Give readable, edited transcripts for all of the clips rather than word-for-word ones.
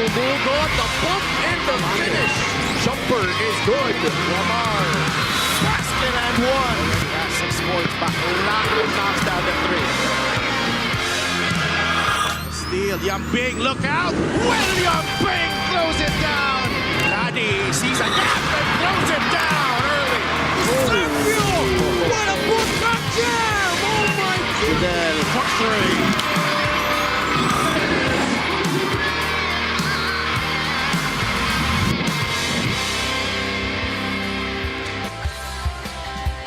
Sumugot, the bump and the finish. Jumper is good. Lamar, basket and one. Yeah, 6 points back. Lahat knocks down the 3. Steal, Yambing, look out. William Bing throws it down. Laddie sees a gap and throws it down early. Sergio, what a bootcut jam. Oh my goodness. For 3.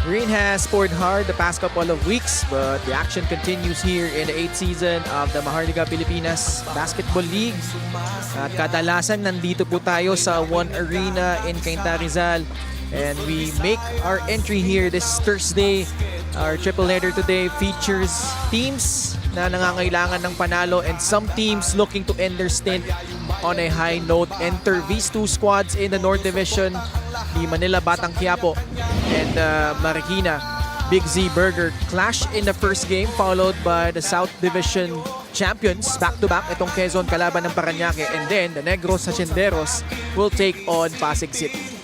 Green has scored hard the past couple of weeks, but the action continues here in the 8th season of the Maharlika Pilipinas Basketball League. At kadalasan nandito po tayo sa One Arena in Cainta, Rizal. And we make our entry here this Thursday. Our triple header today features teams na nangangailangan ng panalo and some teams looking to end their stint on a high note. Enter these 2 squads in the North Division, the Manila Batang Quiapo and Marikina Big Z Burger clash in the first game, followed by the South Division champions back-to-back, itong Quezon kalaban ng Parañaque, and then the Negros Hacienderos will take on Pasig City.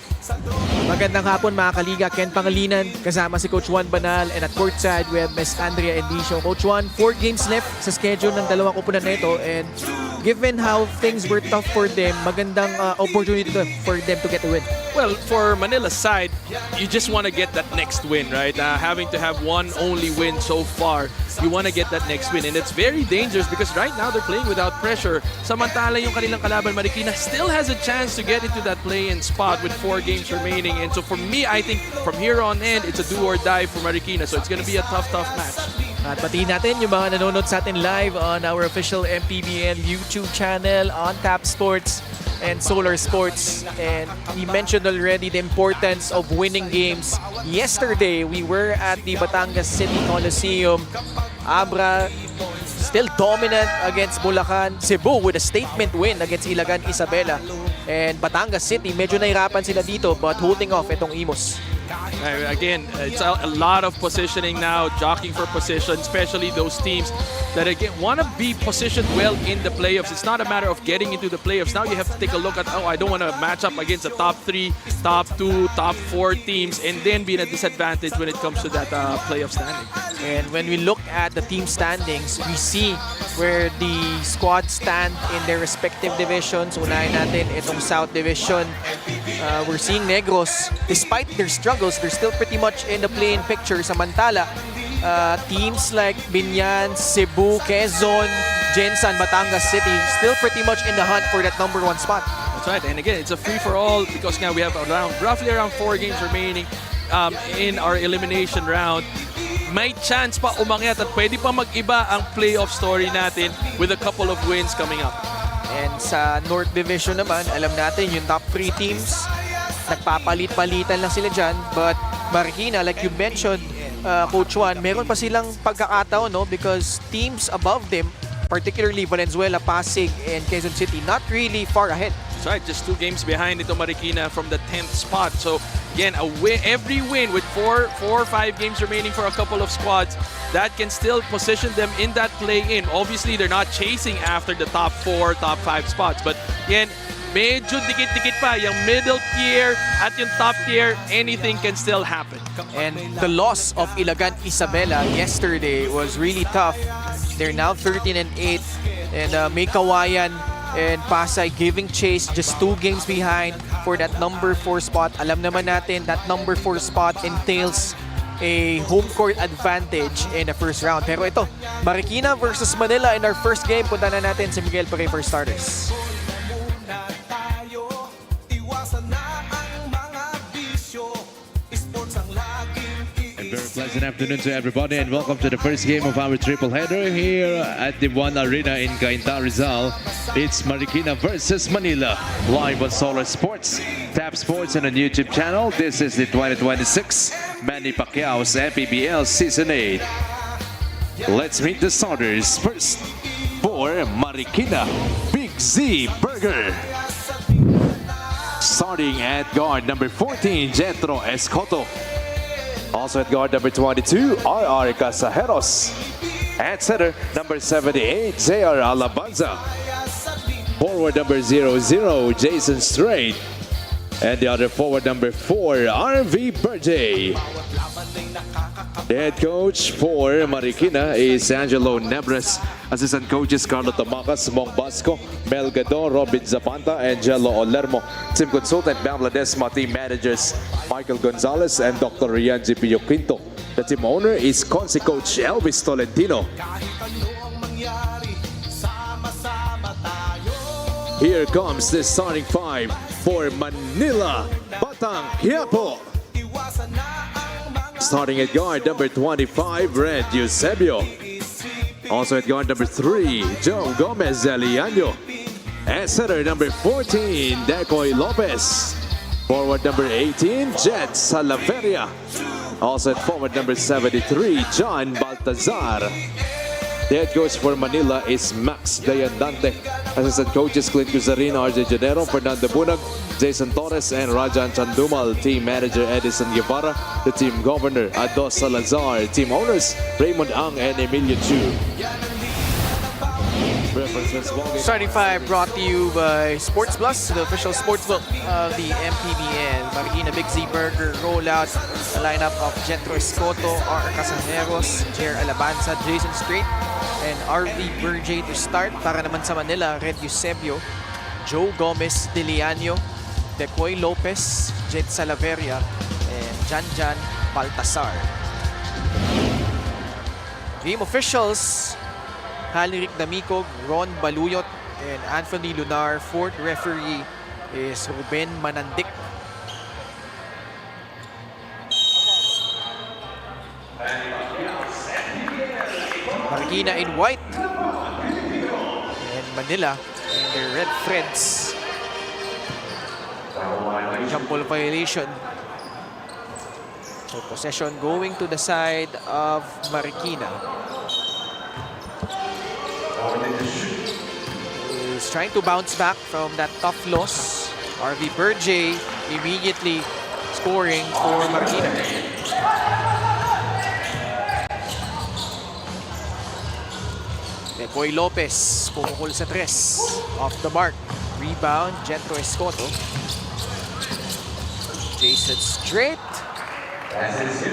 Magandang hapon mga kaliga, Ken Pangalinan kasama si Coach Juan Banal, and at courtside we have Miss Andrea Endicio. Coach Juan, 4 games left sa schedule ng dalawang kupunan na ito, and given how things were tough for them, magandang opportunity to, for them to get a win. Well, for Manila's side, you just want to get that next win, right? Having to have one only win so far, you want to get that next win. And it's very dangerous because right now they're playing without pressure. Samantala yung kanilang kalaban, Marikina, still has a chance to get into that play-in spot with 4 games remaining. And so for me, I think from here on in, it's a do or die for Marikina. So it's going to be a tough match. At batiin natin yung mga nanonood sa atin live on our official MPBL YouTube channel, on Tap Sports and Solar Sports. And we mentioned already the importance of winning games. Yesterday, we were at the Batangas City Coliseum. Abra still dominant against Bulacan. Cebu with a statement win against Ilagan Isabela. And Batangas City, medyo nahirapan sila dito but holding off itong Imos. Again, it's a lot of positioning now, jockeying for position, especially those teams that again want to be positioned well in the playoffs. It's not a matter of getting into the playoffs. Now you have to take a look at, I don't want to match up against the top 3, top 2, top 4 teams and then be in a disadvantage when it comes to that playoff standing. And when we look at the team standings, we see where the squads stand in their respective divisions. Unahin natin itong South Division. We're seeing Negros, despite their struggles, they're still pretty much in the play-in picture. Samantala, teams like Binyan, Cebu, Quezon, Jensan, Batangas City, still pretty much in the hunt for that #1 spot. That's right. And again, it's a free-for-all because now we have roughly around 4 games remaining in our elimination round. May chance pa umangyat at pwede pa mag-iba ang playoff story natin with a couple of wins coming up. And sa North Division naman, alam natin yung top 3 teams, nagpapalit-palitan lang sila dyan. But Marikina, like you mentioned, Coach Juan, meron pa silang pagkakataon, no? Because teams above them, particularly Valenzuela, Pasig, and Quezon City, not really far ahead. That's right, just 2 games behind ito Marikina from the 10th spot. So again, every win with 4 or 5 games remaining for a couple of squads, that can still position them in that play-in. Obviously, they're not chasing after the top 4, top 5 spots. But again, medyo dikit-dikit pa yung middle tier at yung top tier, anything can still happen. And the loss of Ilagan Isabela yesterday was really tough. They're now 13-8, and May Kawayan and Pasay giving chase, just 2 games behind for that #4 spot. Alam naman natin that #4 spot entails a home court advantage in the first round. Pero ito, Marikina versus Manila in our first game. Punta na natin si Miguel Pare for starters. Very pleasant afternoon to everybody and welcome to the first game of our triple header here at the One Arena in Cainta, Rizal. It's Marikina versus Manila, live on Solar Sports, Tap Sports and on YouTube channel. This is the 2026 Manny PACQUIAO'S MPBL Season 8. Let's meet the starters. First, for Marikina, Big Z Burger. Starting at guard number 14, Jetro Escoto. Also at guard number 22, R.R. Casajeros. At center, number 78, J.R. Alabanza. forward number 00, Jason Strait. And the other forward number 4, RV Berjay. The head coach for Marikina is Angelo Nebres. Assistant coaches Carlo Tomacas, Mong Basco, Mel Gadon, Robin Zapanta, and Jello Olermo. Team consultant Bangladesh team managers Michael Gonzalez and Dr. Rian Pio Quinto. The team owner is Consi coach Elvis Tolentino. Here comes the starting 5 for Manila, Batang Quiapo. Starting at guard number 25, Red Eusebio. Also at guard number 3, Joe Gomez Eliano. At center number 14, Decoy Lopez. Forward number 18, Jet Salaveria. Also at forward number 73, John Baltazar. The head coach for Manila is Max Dayandante. Assistant coaches Clint Cusarino, RJ Janero, Fernando Bunag, Jason Torres, and Rajan Chandumal. Team manager Edison Guevara. The team governor Ados Salazar. Team owners Raymond Ang and Emilio Chu. Starting 5 brought to you by Sports Plus, the official sportsbook of the MPBL. Marikina Big Z Burger rollout. A lineup of Jetro Escoto, R. Casaneros, Jer Alabanza, Jason Strait, and RV Berjay to start. Para naman sa Manila, Red Eusebio, Joe Gomez Diliano, Decoy Lopez, Jet Salaveria, and Janjan Baltasar. Team officials, Haliric Damicog, Ron Baluyot, and Anthony Lunar. Fourth referee is Ruben Manandik. Marikina in white, and Manila in their red threads. Jump ball violation. So possession going to the side of Marikina. He's trying to bounce back from that tough loss. RV Berjay immediately scoring for Marikina. Decoy Lopez pumukol sa 3. Off the mark. Rebound, Jetro Escoto. Jason Strait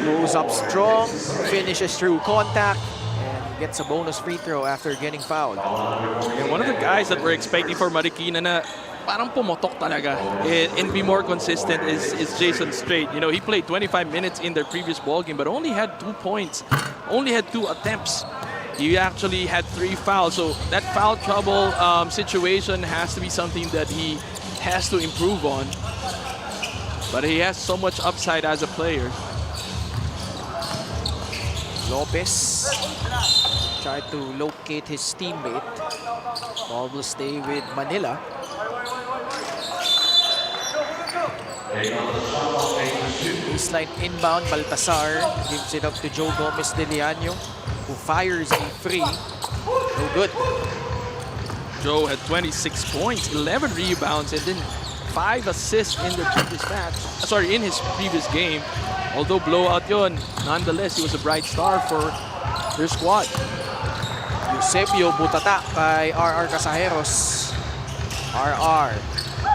goes up strong, finishes through contact, and gets a bonus free throw after getting fouled. And one of the guys that we're expecting for Marikina na parang pumotok talaga and be more consistent is Jason Strait. You know, he played 25 minutes in their previous ball game, but only had 2 points, only had 2 attempts. He actually had 3 fouls, so that foul trouble situation has to be something that he has to improve on. But he has so much upside as a player. Lopez tried to locate his teammate. Ball will stay with Manila. Baseline inbound, Baltasar gives it up to Joe Gomez Diliano, who fires a free. No good. Joe had 26 points, 11 rebounds, and then 5 assists in the previous match. Sorry, in his previous game. Although blowout yun, nonetheless, he was a bright star for their squad. Eusebio butata kay RR Casajeros. RR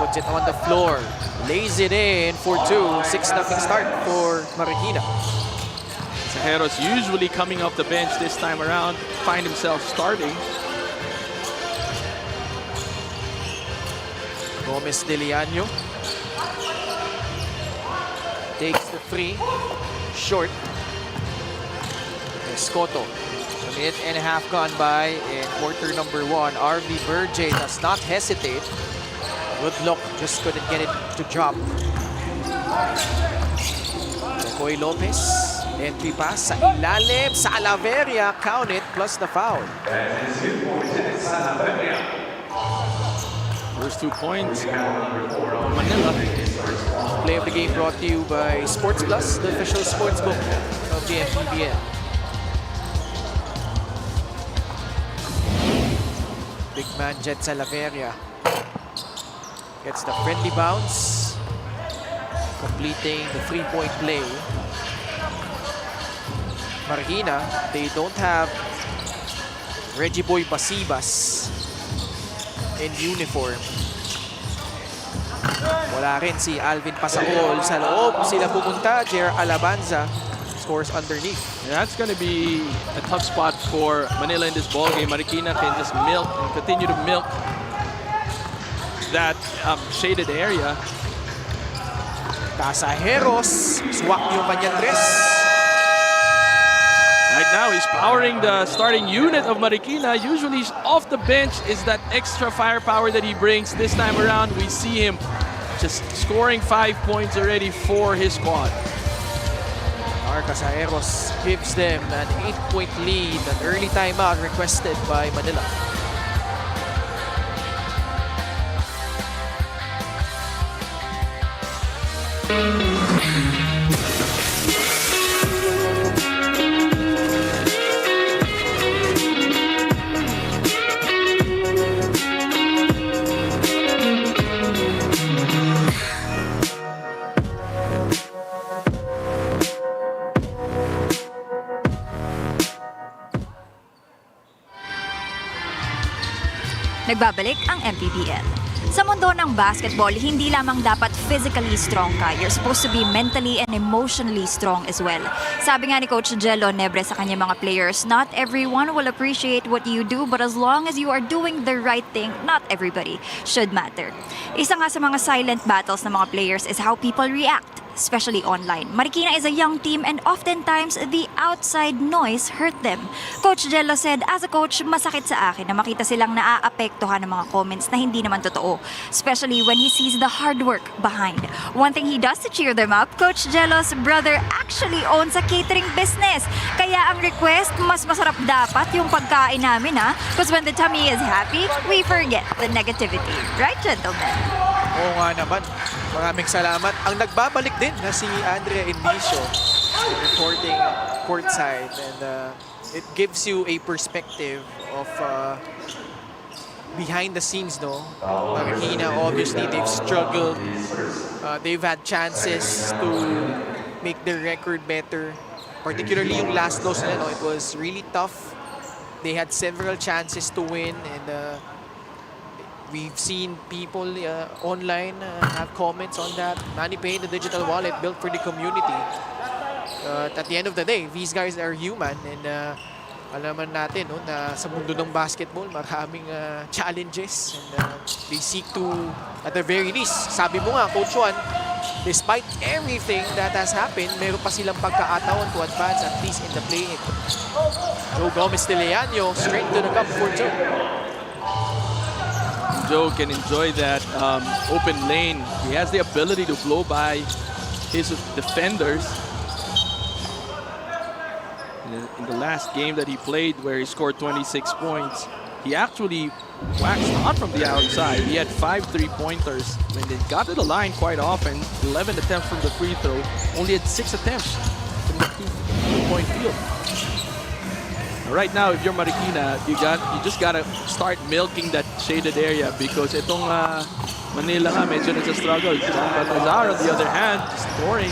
puts it on the floor, lays it in for 2. 6-0 start for Marikina. Casajeros usually coming off the bench this time around, find himself starting. Gomez Diliano takes the 3, short. Escoto. A minute and a half gone by in quarter number 1. RV Berjay does not hesitate. Good look, just couldn't get it to drop. Decoy Lopez, entry pass sa ilalim, Salaveria, count it, plus the foul. First 2 points, Manila. Play of the game brought to you by Sports Plus, the official sportsbook of the MPBL. Big man Jet Salaveria gets the friendly bounce, completing the 3-point play. Marikina, they don't have Reggie Boy Basibas in uniform. Wala rin si Alvin Pasaol sa loob. Sila pumunta. Jer Alabanza scores underneath. That's going to be a tough spot for Manila in this ball game. Marikina can just milk and continue to milk that shaded area. Casajeros, swak yung kanyang dress. Right now, he's powering the starting unit of Marikina. Usually, off the bench is that extra firepower that he brings. This time around, we see him just scoring 5 points already for his squad. Casajeros gives them an 8-point lead. An early timeout requested by Manila. Nagbabalik ang MPBL. Sa mundo ng basketball, hindi lamang dapat physically strong ka. You're supposed to be mentally and emotionally strong as well. Sabi nga ni Coach Jello Nebre sa kanyang mga players, not everyone will appreciate what you do, but as long as you are doing the right thing, not everybody should matter. Isa nga sa mga silent battles ng mga players is how people react, especially online. Marikina is a young team and oftentimes the outside noise hurt them. Coach Jello said, as a coach, masakit sa akin na makita silang naaapektuhan ng mga comments na hindi naman totoo, especially when he sees the hard work behind. One thing he does to cheer them up, Coach Jello's brother actually owns a catering business. Kaya ang request, mas masarap dapat yung pagkain namin, ha? Because when the tummy is happy, we forget the negativity. Right, gentlemen? Oo nga naman. Maraming salamat. Ang nagbabalik din na si Andrea Indicio reporting courtside, and it gives you a perspective of behind the scenes, no? Marikina, obviously, they've struggled. They've had chances to make their record better. Particularly yung last loss nila, no? It was really tough. They had several chances to win, and we've seen people online have comments on that. Manny Pay, the digital wallet built for the community. At the end of the day, these guys are human, and alam natin, no, na sa mundo ng basketball, maraming challenges, and they seek to, at the very least, sabi mo nga, Coach Juan, despite everything that has happened, meron pa silang pagkakataon to advance at least in the play-in. Joe Gomez de Leaño, straight to the cup for Joe. Joe can enjoy that open lane. He has the ability to blow by his defenders. In the last game that he played, where he scored 26 points, he actually waxed on from the outside. He had 5 3-pointers. When they got to the line quite often, 11 attempts from the free throw, only had 6 attempts from the two-point field. Right now, if you're Marikina, you just gotta start milking that shaded area, because itong Manila nga medyo nagsa-struggle. Baltazar, on the other hand, scoring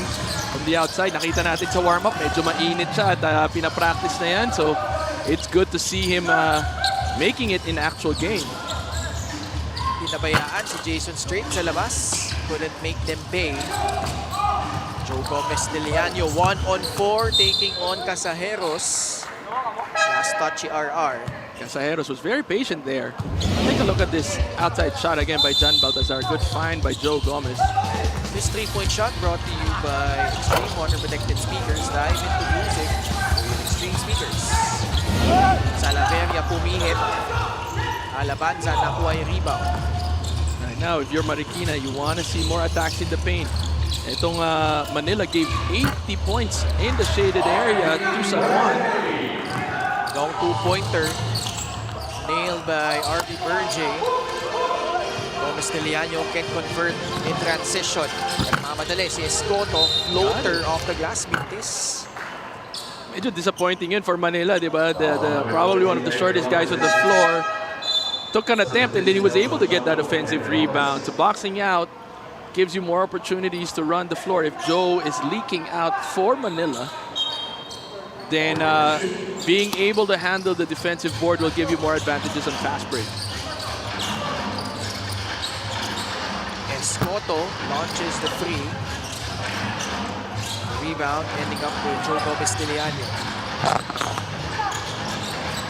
from the outside. Nakita natin sa warm-up, medyo mainit siya at pinapractice na yan. So it's good to see him making it in actual game. Pinabayaan si Jason Strait sa labas. Couldn't make them pay. Joe Gomez de Leaño, 1-on-4, taking on Casajeros. Last touchy RR. Casajeros was very patient there. Take a look at this outside shot again by Jan Baltazar. Good find by Joe Gomez. This 3-point shot brought to you by Extreme Water Protected Speakers. Dive into music with Extreme Speakers. Salaveria pumihit. Alabanza nakuha yung rebound. Right now, if you're Marikina, you want to see more attacks in the paint. Itong Manila gave 80 points in the shaded area, 2-1. Long two-pointer. Nailed by RP Berge. Gomez de Leaño can convert in transition. Nagmamadali si Escoto. Floater off the glass. Mintis. Medyo disappointing yun for Manila, di ba? Probably one of the shortest guys on the floor. Took an attempt and then he was able to get that offensive rebound. So boxing out gives you more opportunities to run the floor. If Joe is leaking out for Manila, then being able to handle the defensive board will give you more advantages on fast break. Cotto launches the three. Rebound ending up with Joe Gomez Diliano.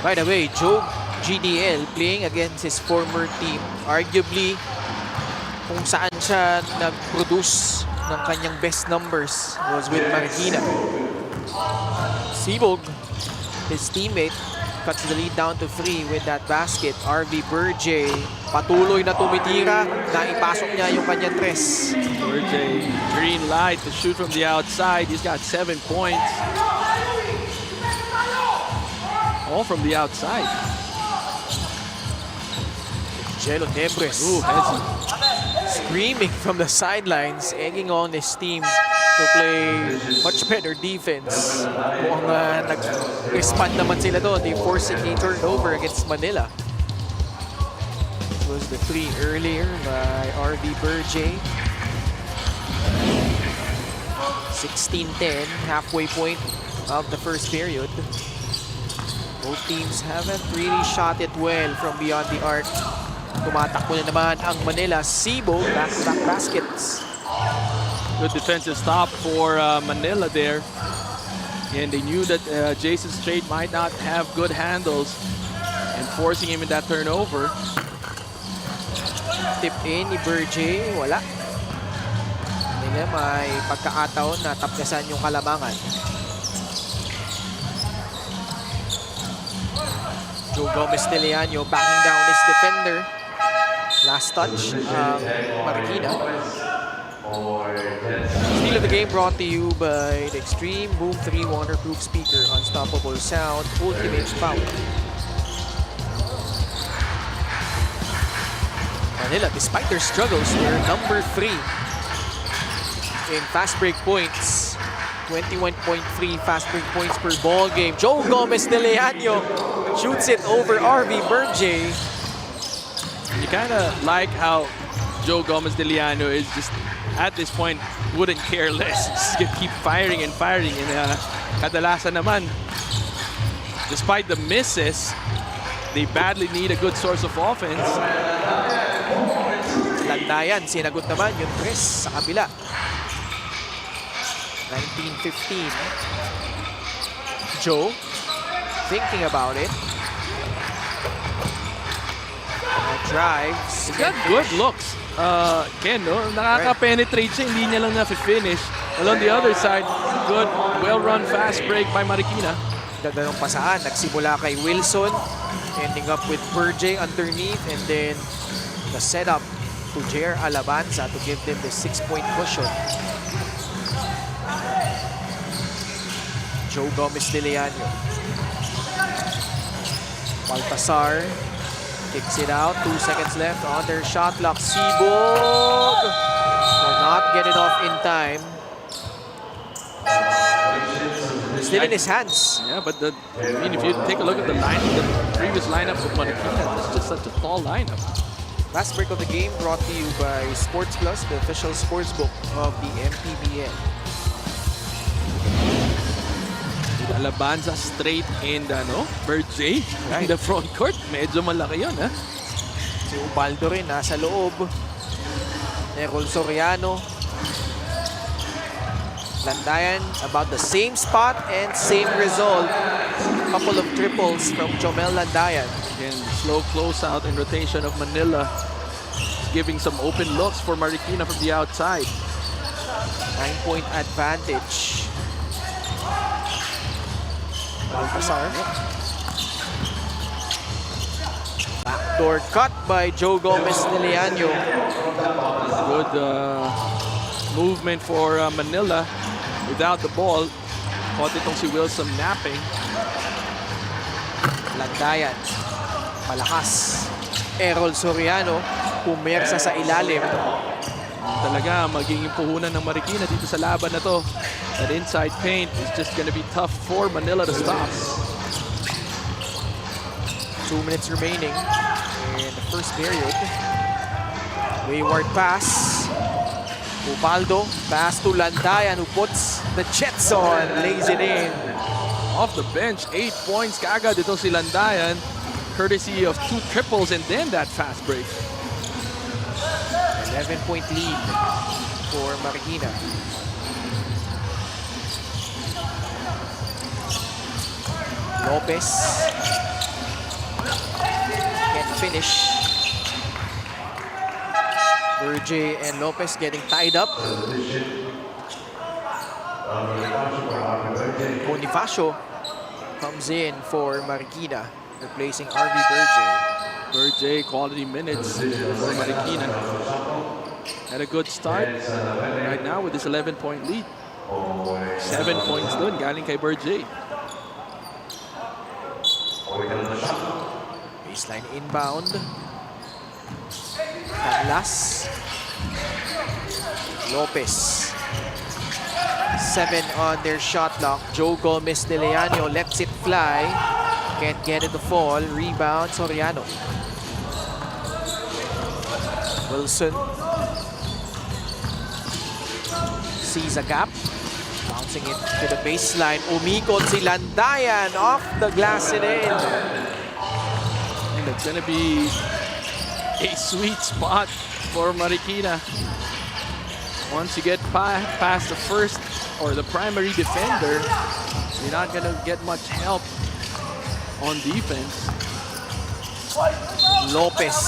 By the way, Joe GDL playing against his former team. Arguably, kung saan siya nag-produce ng kanyang best numbers was with Marikina. Sibog, his teammate, cuts the lead down to 3 with that basket. RV Burje patuloy na tumitira. Naipasok niya yung kanyang tres. Burje, green light to shoot from the outside. He's got 7 points. All from the outside. Jello Nebres. Ooh, Hezzy. Screaming from the sidelines, egging on his team to play much better defense. Mukhang nag-respond naman sila doon. They forced a turnover against Manila. This was the 3 earlier by RV Burje. 16-10, halfway point of the first period. Both teams haven't really shot it well from beyond the arc. Tumatakbo na naman ang Manila. Sibo, back-to-back baskets. Good defensive stop for Manila there. And they knew that Jason Strait might not have good handles and forcing him in that turnover. Tip in ni Burje, wala. Manila may pagkakataon na tapyasan yung kalamangan. Joe Gomez Diliano backing down his defender. Last touch, Marikina. Steal of the game brought to you by the Extreme Boom 3 waterproof speaker. Unstoppable sound, ultimate power. Manila, despite their struggles, they're number 3 in fast break points. 21.3 fast break points per ball game. Joe Gomez Diliano shoots it over RV Burje. You kind of like how Joe Gomez Diliano is just, at this point, wouldn't care less. Just gonna keep firing and firing. And kadalasan naman, despite the misses, they badly need a good source of offense. Landayan, sinagot naman yung tres sa kabila. 19-15. Joe, thinking about it. Drives. He's got good looks. Ken, no? Nakaka-penetrate siya, hindi niya lang na-finish. Well, on the other side, good, well-run fast break by Marikina. Ganda ng pasaan. Nagsimula kay Wilson, ending up with Burje underneath, and then the setup to Jer Alabanza to give them the 6-point cushion. Joe Gomez Diliano. Baltasar kicks it out. 2 seconds left on their shot clock. Sibog will not get it off in time. Still in his hands. Yeah, but I mean, if you take a look at the previous lineup of Marikina, that's just such a tall lineup. Last break of the game brought to you by Sports Plus, the official sports book of the MPBL. Alabanza straight and Burje in the front court. Medyo malaki yun, ha? Si Ubaldo rin nasa loob. Errol Soriano. Landayan about the same spot and same result. Couple of triples from Jomel Landayan. Again, slow closeout and rotation of Manila. Giving some open looks for Marikina from the outside. 9-point advantage. Baltasar. Backdoor cut by Joe Gomez Diliano. Good movement for Manila without the ball. Caught itong si Wilson napping. Landayan. Malakas. Errol Soriano. Pumersa sa ilalim. Talaga magiging puhunan ng Marikina dito sa laban na to. That inside paint is just gonna be tough for Manila to stop. 2 minutes remaining in the first period. Wayward pass. Ubaldo, pass to Landayan who puts the Jets on, lays it in. Off the bench, 8 points kaagad ito si Landayan, courtesy of 2 triples and then that fast break. 11-point lead for Marikina. Lopez can't finish. Berge and Lopez getting tied up. Bonifacio comes in for Marikina, replacing RV Berge. Berge, quality minutes for Marikina. Had a good start right now with this 11-point lead. 7 points dun, galing kay Berge. Baseline inbound. Canlas. Lopez. 7 on their shot clock. Joe Gomez de Leano lets it fly. Can't get it to fall. Rebound, Soriano. Wilson sees a gap. Bouncing it to the baseline. Umikot si Landayan off the glass and in. And it's gonna be a sweet spot for Marikina. Once you get past the first or the primary defender, you're not gonna get much help on defense. Lopez.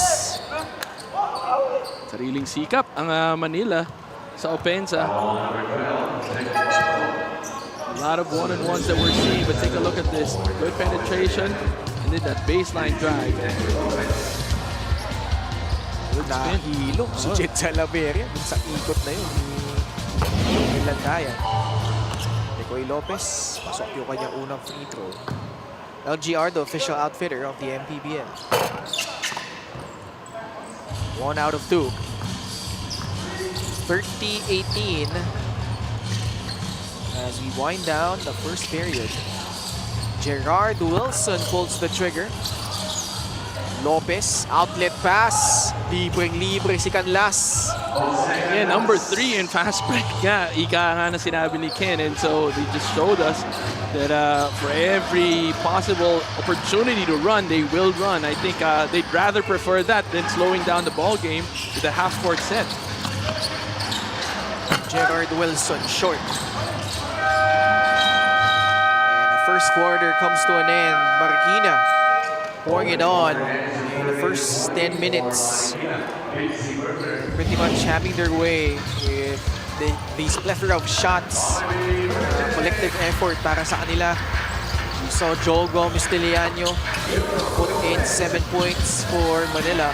Sariling sikap ang Manila sa opensa. A lot of one-on-ones that we're seeing, but take a look at this. Good penetration, and then that baseline drive. Nahilo si Jet Salaveria dun sa ikot na yun ni Landayan. Decoy Lopez, pasok yung kanyang unang free throw. LGR, the official outfitter of the MPBL. 1 out of 2. 30-18 as we wind down the first period. Gerard Wilson pulls the trigger. Lopez, outlet pass. Libreng-libre si Canlas. Yeah, number 3 in fast break. Yeah, ika nga na sinabi ni Ken, and so they just showed us that for every possible opportunity to run, they will run. I think they'd rather prefer that than slowing down the ball game with a half-court set. Gerard Wilson, short. And the first quarter comes to an end. Marikina pouring it on in the first 10 minutes. Pretty much having their way with these plethora of shots. Collective effort para sa kanila. We saw Joe Gomez de Leano put in 7 points for Manila.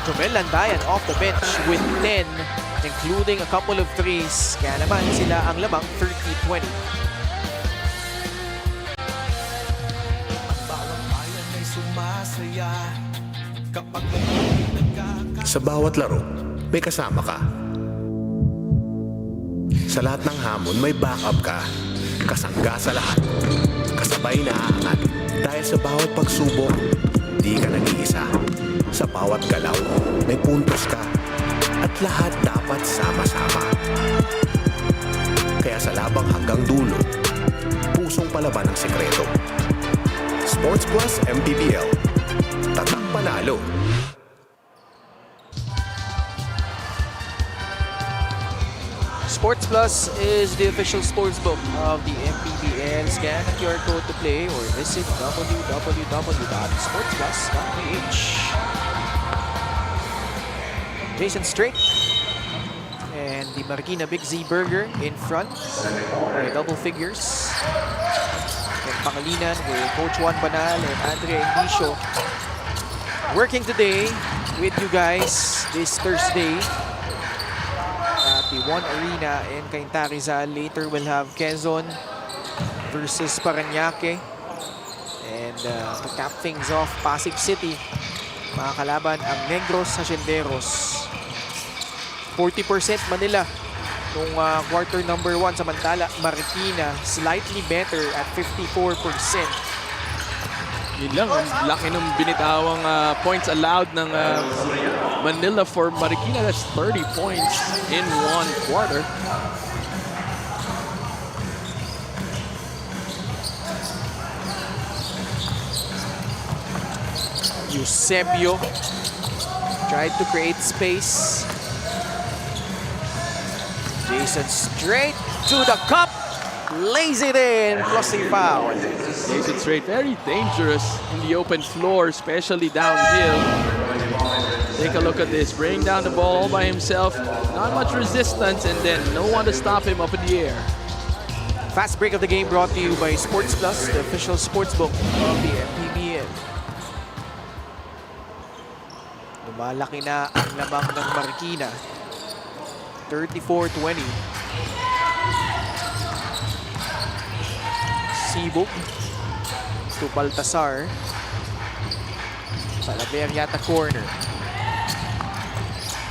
Jomel Landayan off the bench with 10, including a couple of threes. Kaya naman sila ang lamang 30-20. Sa bawat laro, may kasama ka. Sa lahat ng hamon, may backup ka. Kasangga sa lahat. Kasabay na aangat. Dahil sa bawat pagsubok, di ka nag-iisa. Sa bawat galaw, may puntos ka. At lahat dapat sama-sama. Kaya sa labang hanggang dulo, pusong palaban ang sekreto. Sports Plus MPBL. Tatak panalo. Sports Plus is the official sportsbook of the MPBL. Scan the QR code to play or visit www.sportsplus.ph. Jason Straight and the Marikina Big Z Burger in front by double figures. And Pangalinan with Coach Juan Banal and Andre Endicio working today with you guys this Thursday at the One Arena in Cainta, Rizal. Later we'll have Quezon versus Parañaque. And to cap things off, Pasig City. Mga kalaban ang Negros Hacienderos. 40% Manila nung quarter number 1. Samantala, Marikina slightly better at 54%. Yun lang, ang laki ng binitawang points allowed ng Manila for Marikina. That's 30 points in 1 quarter. Eusebio tried to create space. Jason straight to the cup. Lays it in. Plus a foul. Jason Straight, very dangerous in the open floor, especially downhill. Take a look at this. Bring down the ball all by himself. Not much resistance, and then no one to stop him up in the air. Fast break of the game brought to you by Sports Plus, the official sportsbook of the MPBL. Lumalaki na ang lamang ng Marikina. 34-20. Sibog to Baltasar. Salaver yata corner.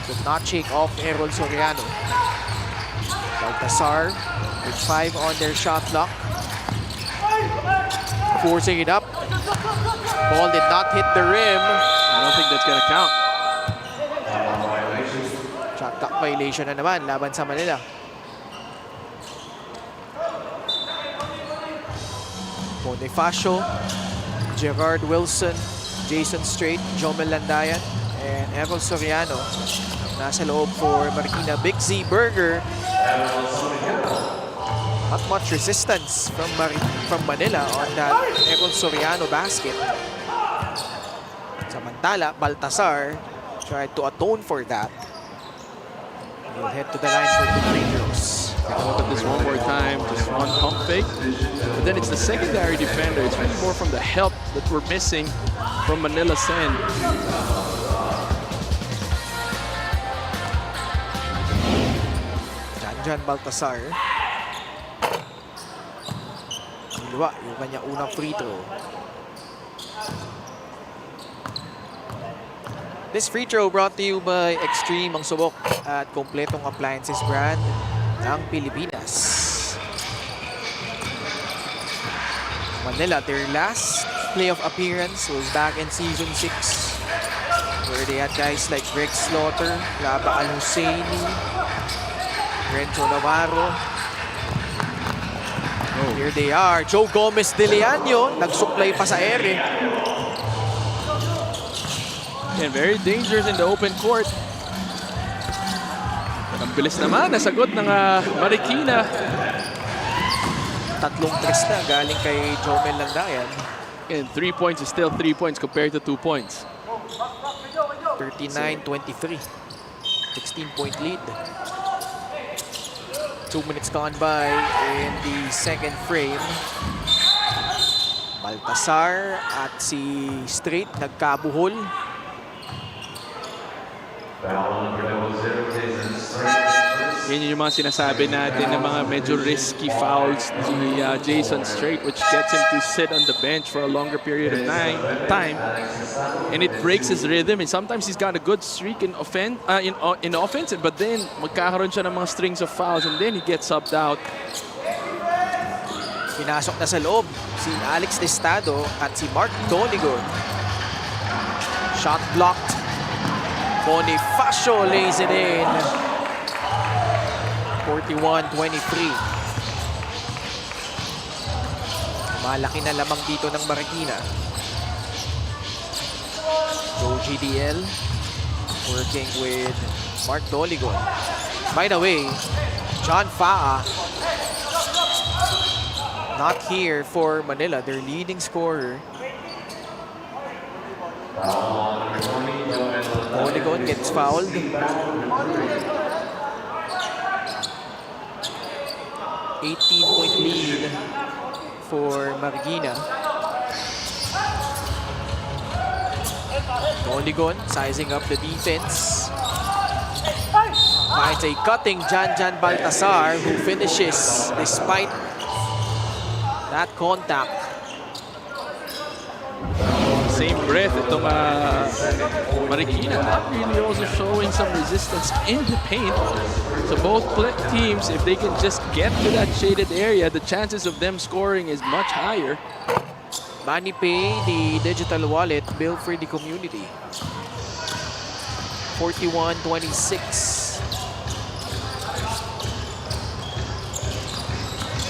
Could not shake off Errol Soriano. Baltasar with 5 on their shot clock. Forcing it up. Ball did not hit the rim. I don't think that's gonna count. Shot clock violation na naman laban sa Manila. Bonifacio, Gerard Wilson, Jason Straight, Jomel Landayan, and Errol Soriano. Nasa loob for Marikina. Big Z Burger. Not much resistance from Manila on that Errol Soriano basket. Samantala, Baltasar tried to atone for that. He'll head to the line for 2 free throws. Take a look at this one more time. Just one pump fake. But then it's the secondary defender. It's really more from the help that we're missing from Manila's end. Janjan Baltasar. Nilwa yung kanyang unang free throw. This free throw brought to you by Extreme, ang subok at kompletong appliances brand ng Pilipinas. Manila, their last playoff appearance was back in Season 6, where they had guys like Greg Slaughter, Laba Al-Husseini, Renzo Navarro. Here they are. Joe Gomez de Leaño, nagsuklay pa sa ere. And very dangerous in the open court. But ang bilis naman, nasagot ng Marikina. Tatlong tres na galing kay Jomel Landayan. And 3 points is still 3 points compared to 2 points. 39-23. 16-point lead. 2 minutes gone by in the second frame. Baltasar at si Straight nagkabuhol. Yan yung mga sinasabi natin ng mga medyo risky fouls ni Jason Straight, which gets him to sit on the bench for a longer period of time, and it breaks his rhythm. And sometimes he's got a good streak in offense, but then magkakaroon siya ng mga strings of fouls, and then he gets subbed out. Pinasok na sa loob si Alex Testado at si Mark Donigon. Shot blocked. Bonifacio lays it in. 41-23. Malaki na lamang dito ng Marikina. Joe GDL working with Mark Doligon. By the way, John Faa not here for Manila, their leading scorer. Doligon gets fouled. 18-point lead for Marikina. Doligon sizing up the defense. Finds a cutting Janjan Baltasar, who finishes despite that contact. Same breath, itong Marikina not really also showing some resistance in the paint. So both teams, if they can just get to that shaded area, the chances of them scoring is much higher. Manny Pay, the digital wallet built for the community. 41-26.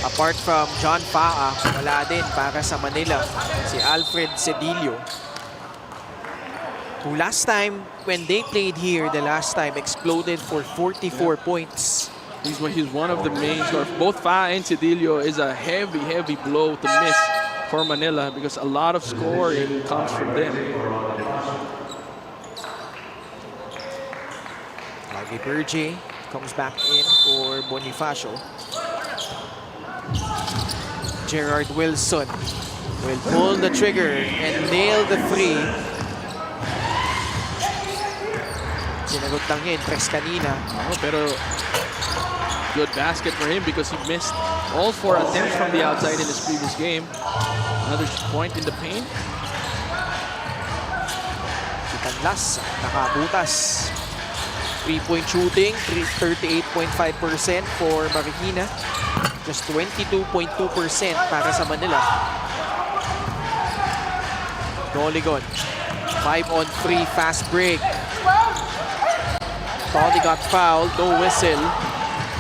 Apart from John Faa, wala din para sa Manila si Alfred Cedillo, who last time, when they played here, the last time exploded for 44 points. He's one of the main scorers. Both Fa and Cedillo is a heavy blow to miss for Manila because a lot of scoring comes from them. Ivy Berge comes back in for Bonifacio. Gerard Wilson will pull the trigger and nail the three. Sinagot lang yun, press kanina. Oh, pero good basket for him because he missed all 4 attempts from the outside in his previous game. Another point in the paint. Si Canlas, nakabutas. 3-point shooting, 38.5% for Marikina. Just 22.2% para sa Manila. Doligon, 5-on-3 fast break. Tony got fouled, no whistle.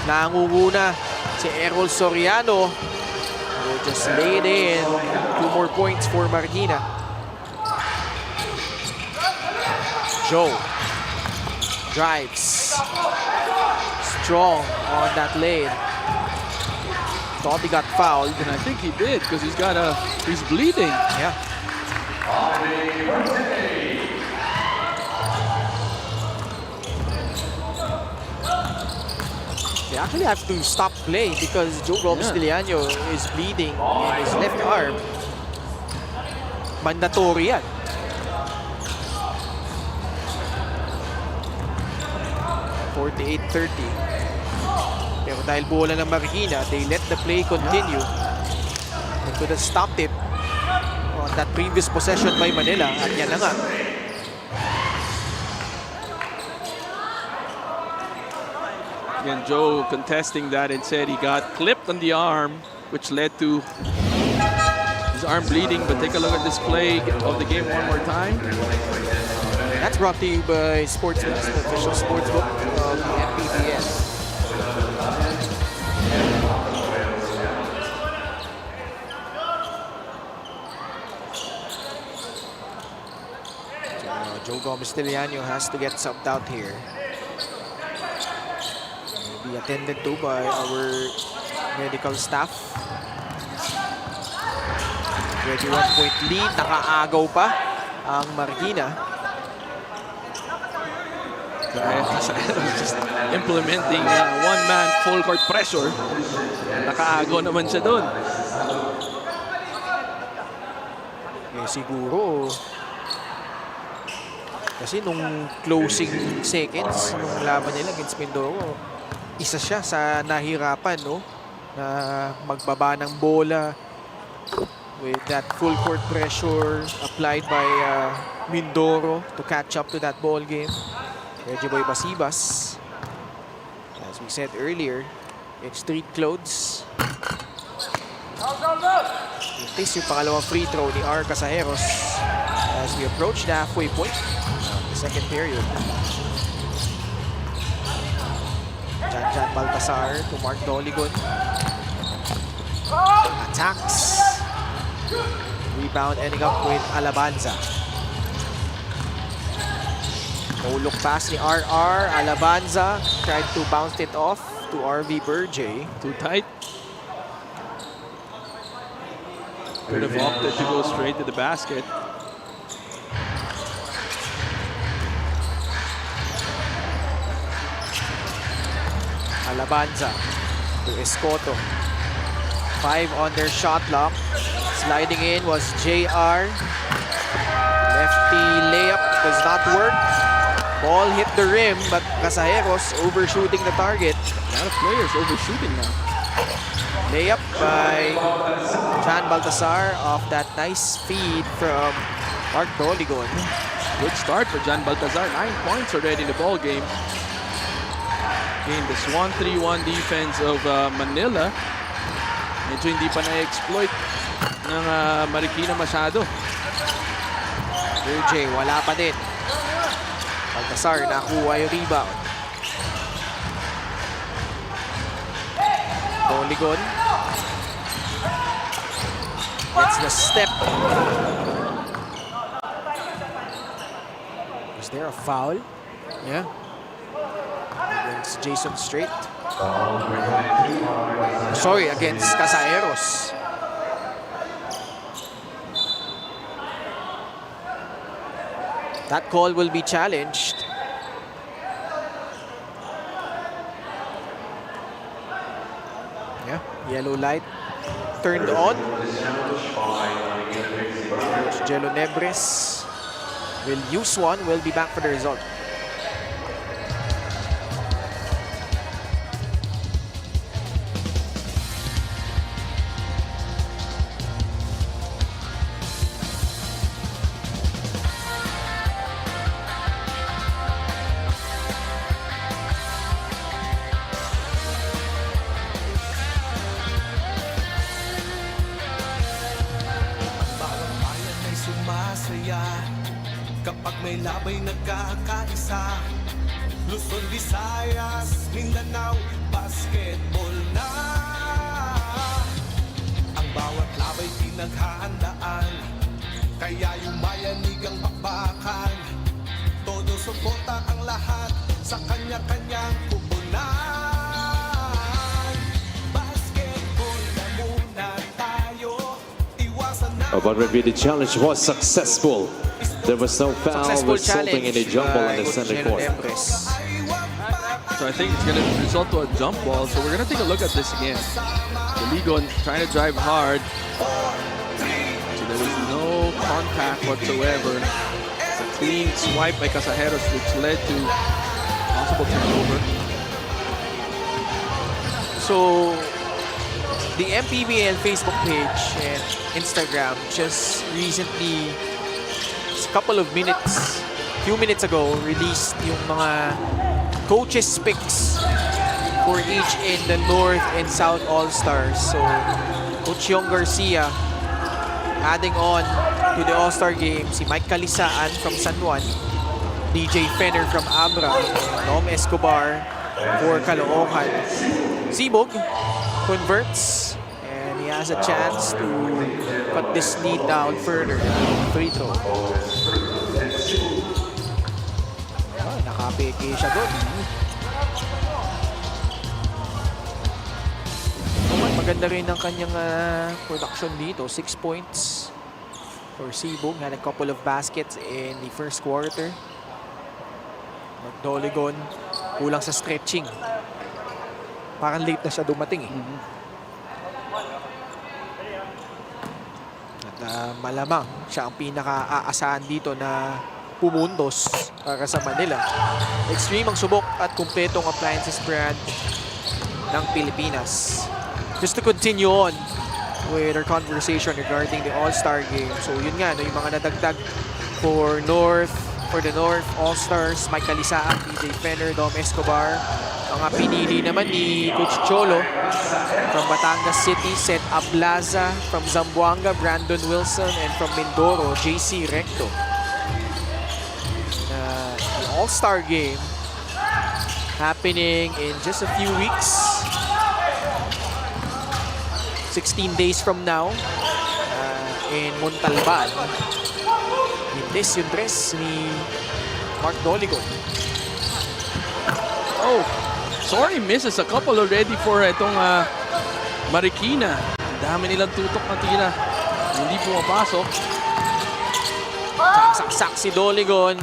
Nangunguna si Errol Soriano. Will just lay it in. 2 more points for Marikina. Joe drives. Strong on that lane. Thought he got fouled. And I think he did because he's bleeding. Yeah. They actually have to stop play because Joe Gomez-Diliano is bleeding in his left arm. Mandatory yan. 48-30. Pero dahil bola ng Marikina, they let the play continue. They could have stopped it on that previous possession by Manila. At yan na nga. Again, Joe contesting that and said he got clipped on the arm, which led to his arm bleeding. But take a look at this play of the game one more time. That's brought to you by Sportsman's, the official sportsbook of the MPBL. Joe Gomez-Diliano has to get subbed out here. Will be attended to by our medical staff. 21-point lead, nakaagaw pa ang Marikina. Just implementing one-man full-court pressure. Nakaago naman siya doon. Eh, siguro kasi nung closing seconds nung laban nila against Mindoro, isa siya sa nahirapan, no? Na magbaba ng bola with that full court pressure applied by Mindoro to catch up to that ball game. Reggie Boy Basibas, as we said earlier, in street clothes. This yung pangalawang free throw ni R. Casajeros as we approach the halfway point of the second period. Jan Baltasar to Mark Doligon. Attacks. Rebound ending up with Alabanza. No look pass ni RR. Alabanza tried to bounce it off to RV Berge. Too tight. Could have opted to go straight to the basket. Alabanza to Escoto. 5 on their shot clock. Sliding in was JR. Lefty layup does not work. Ball hit the rim, but Casajeros overshooting the target. A lot of players overshooting now. Layup by Jan Baltasar off that nice feed from Mark Doligon. Good start for Jan Baltasar. 9 points already in the ball game. Again, the Swan 3-1 defense of Manila. Medyo hindi pa na-exploit ng Marikina masyado. Berge, wala pa din. Baltasar nakuha yung rebound. Doligon gets the step. Was there a foul? Yeah. Against Jason Strait. Sorry, against Casaeros. That call will be challenged. Yeah, yellow light turned on. Coach Jello Nebres will use one. Will be back for the result. Kapag may labay nagkakaisa, Luzon, Visayas, Mindanao, basketball na. Ang bawat labay pinaghahandaan, kaya yung mayanig ang bakbakan. Todo suporta ang lahat sa kanya-kanyang pupunan. Basketball na muna tayo, iwasan na. But review, the challenge was successful. There was no foul, Successful resulting in a challenge jump ball by in the Coach center Jello court. Nebres. So I think it's going to result to a jump ball. So we're going to take a look at this again. Doligon trying to drive hard. So there was no contact whatsoever. It's a clean swipe by Casajeros, which led to possible turnover. So, the MPBL Facebook page and Instagram just recently, a couple of minutes, few minutes ago, released yung mga coaches picks for each in the North and South All-Stars. So, Coach Yong Garcia adding on to the All-Star game si Mike Calisaan from San Juan, DJ Fenner from Abra, Nom Escobar for Caloocan. Zibog converts and he has a chance to cut this lead down further. Free throw. Nakapeke siya doon. Maganda rin ang kanyang production dito. 6 points for Zibog. Had a couple of baskets in the first quarter. Doligon kulang sa stretching. Parang late na siya dumating eh. At malamang siya ang pinaka-aasahan dito na pumuntos para sa Manila. Extreme ang subok at kumpletong appliances brand ng Pilipinas. Just to continue on with our conversation regarding the All-Star game. So yun nga, no, yung mga nadagdag for the North All-Stars, Mike Calisaan, DJ Fenner, Dom Escobar. Mga pinili naman ni Coach Cholo from Batangas City, Seth Ablaza, from Zamboanga, Brandon Wilson, and from Mindoro, JC Recto. The All-Star game happening in just a few weeks. 16 days from now in Montalban. This yung dress ni Mark Doligon. Oh, sorry, misses a couple already for itong Marikina. Ang dami nilang tutok na tira. Hindi pumapasok. Saksak si Doligon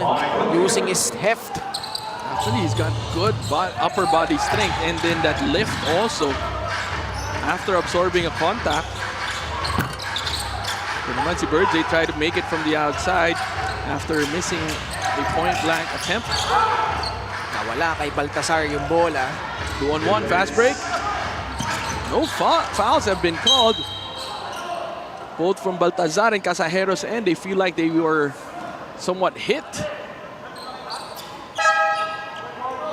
using his heft. Actually, he's got good upper body strength, and then that lift also after absorbing a contact. Ito naman si Birdsey tried to make it from the outside after missing a point-blank attempt. Nawala kay Baltasar yung bola. 2-on-1, fast break. No fouls have been called. Both from Baltazar and Casajeros, and they feel like they were somewhat hit.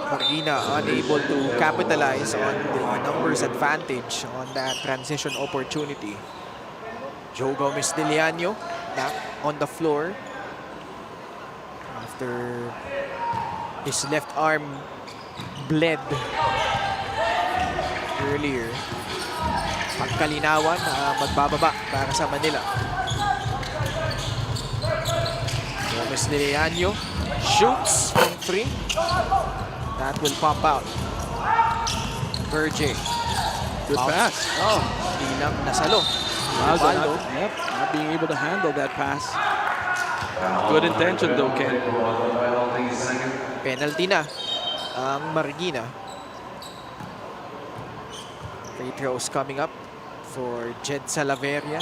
Marikina unable to capitalize on the numbers advantage on that transition opportunity. Joe Gomez Diliano back on the floor after his left arm bled earlier. Pagkalinawan na magbababa para sa Manila. Gomez Diliano shoots from 3. That will pop out. Berge. Good pass. Oh, hindi lang nasalo. Wow, Ubaldo. not being able to handle that pass. Good intention though, Ken. Penalty na ang Marikina. Free throws coming up for Jed Salaveria.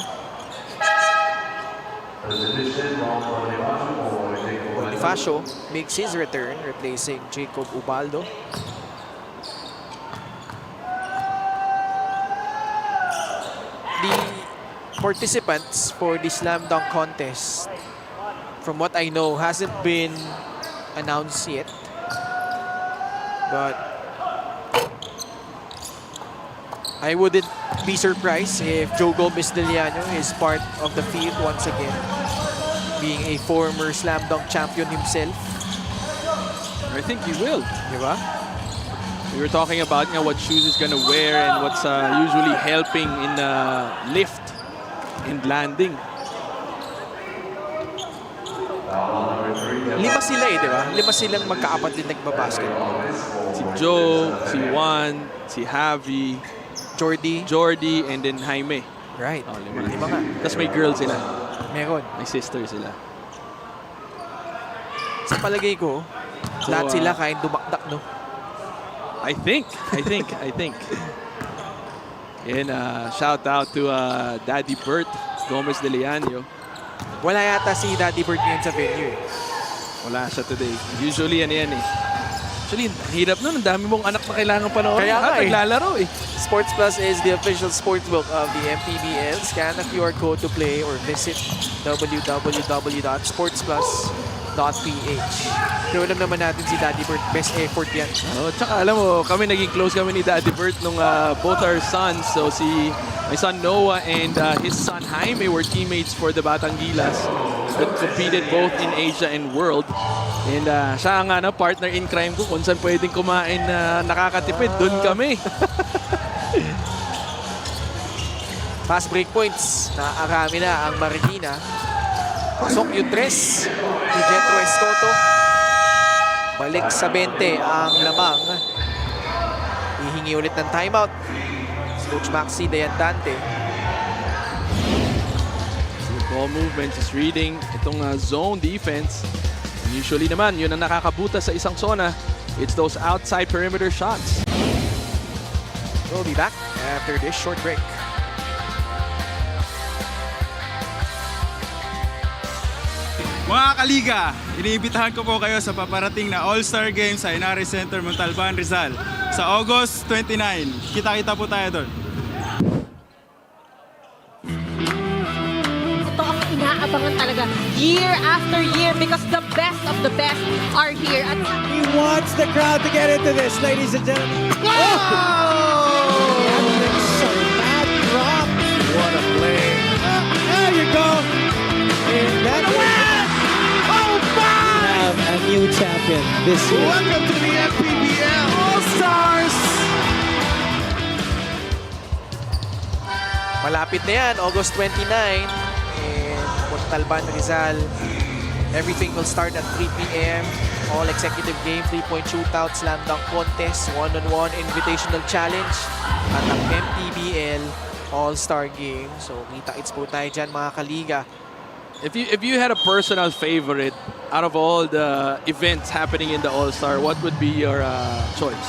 Bonifacio makes his return, replacing Jacob Ubaldo. The participants for the slam dunk contest, from what I know, hasn't been announced yet. But I wouldn't be surprised if Joe Gomez Deliano is part of the field once again, being a former slam dunk champion himself. I think he will. Diba? We were talking about what shoes he's gonna wear and what's usually helping in lift and landing. Lima sila diba? Lima silang magkakapatid nagbabasketball. Si Joe, si Juan, si Javi, Jordy, and then Jaime. Right. Oh, lima. Lima nga. Tapos may girl sila. Meron. May sister sila. Sa palagay ko, So, lahat sila kain dumakdak, no? I think. And shout out to Daddy Bert Gomez de Leano. Wala yata si Daddy Bird ngayon sa venue. Wala siya today. Usually yan eh. Actually, hirap nun. Ang dami mong anak na kailangan panoorin. Kaya nga eh. Naglalaro eh. Sports Plus is the official sportsbook of the MPBL. Scan the QR code to play or visit www.sportsplus.ph. Pero alam naman natin si Daddy Bird, best effort yan. Oh, tsaka alam mo, naging close kami ni Daddy Bert nung both our sons. So my son Noah and his son Jaime were teammates for the Batang Gilas that competed both in Asia and World. And siya ang partner in crime ko kung saan pwedeng kumain na nakakatipid. Doon kami. Fast break points. Naaarami na ang Marikina. Pasok yung tres ni Jetro Escoto. Balik sa 20 ang lamang. Ihingi ulit ng timeout si Coach Maxi Dayandante. Ball movement is reading itong zone defense. Usually naman, yun ang nakakabuta sa isang zona. It's those outside perimeter shots. We'll be back after this short break. Mga kaliga, iniimbitahan ko po kayo sa paparating na All-Star Games sa Inari Center, Montalban, Rizal sa August 29. Kita-kita po tayo doon. Ito ang inaabangan talaga year after year because the best of the best are here. At He wants the crowd to get into this, ladies and gentlemen. Oh! Bad drop. What a play. There you go. And that's Oh, my! have a new champion this year. Welcome to the MPBL All-Stars! Malapit na yan, August 29 in Montalban, Rizal. Everything will start at 3 p.m. All executive game, 3-point shootout, slam dunk contest, one-on-one invitational challenge, at ang MPBL All-Star Game. So, kita-its po tayo dyan, mga kaliga. If you had a personal favorite out of all the events happening in the All-Star, what would be your choice?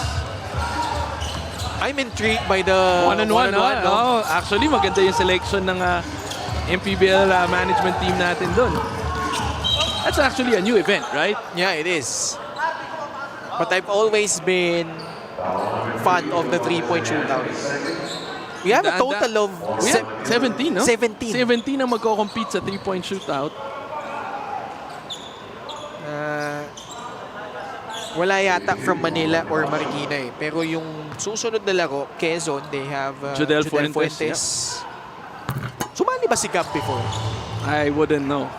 I'm intrigued by the One-on-one, no? Oh, actually, maganda yung selection ng MPBL management team natin dun. That's actually a new event, right? Yeah, it is. But I've always been fan of the 3-point shootouts. We have a total of We have 17, no? 17. 17 ang magko-compete sa 3-point shootout. Wala yata from Manila or Marikina eh. Pero yung susunod na laro, Quezon, they have Judel Judel Fuentes, Fuentes. Sumali ba si Gab before? I wouldn't know.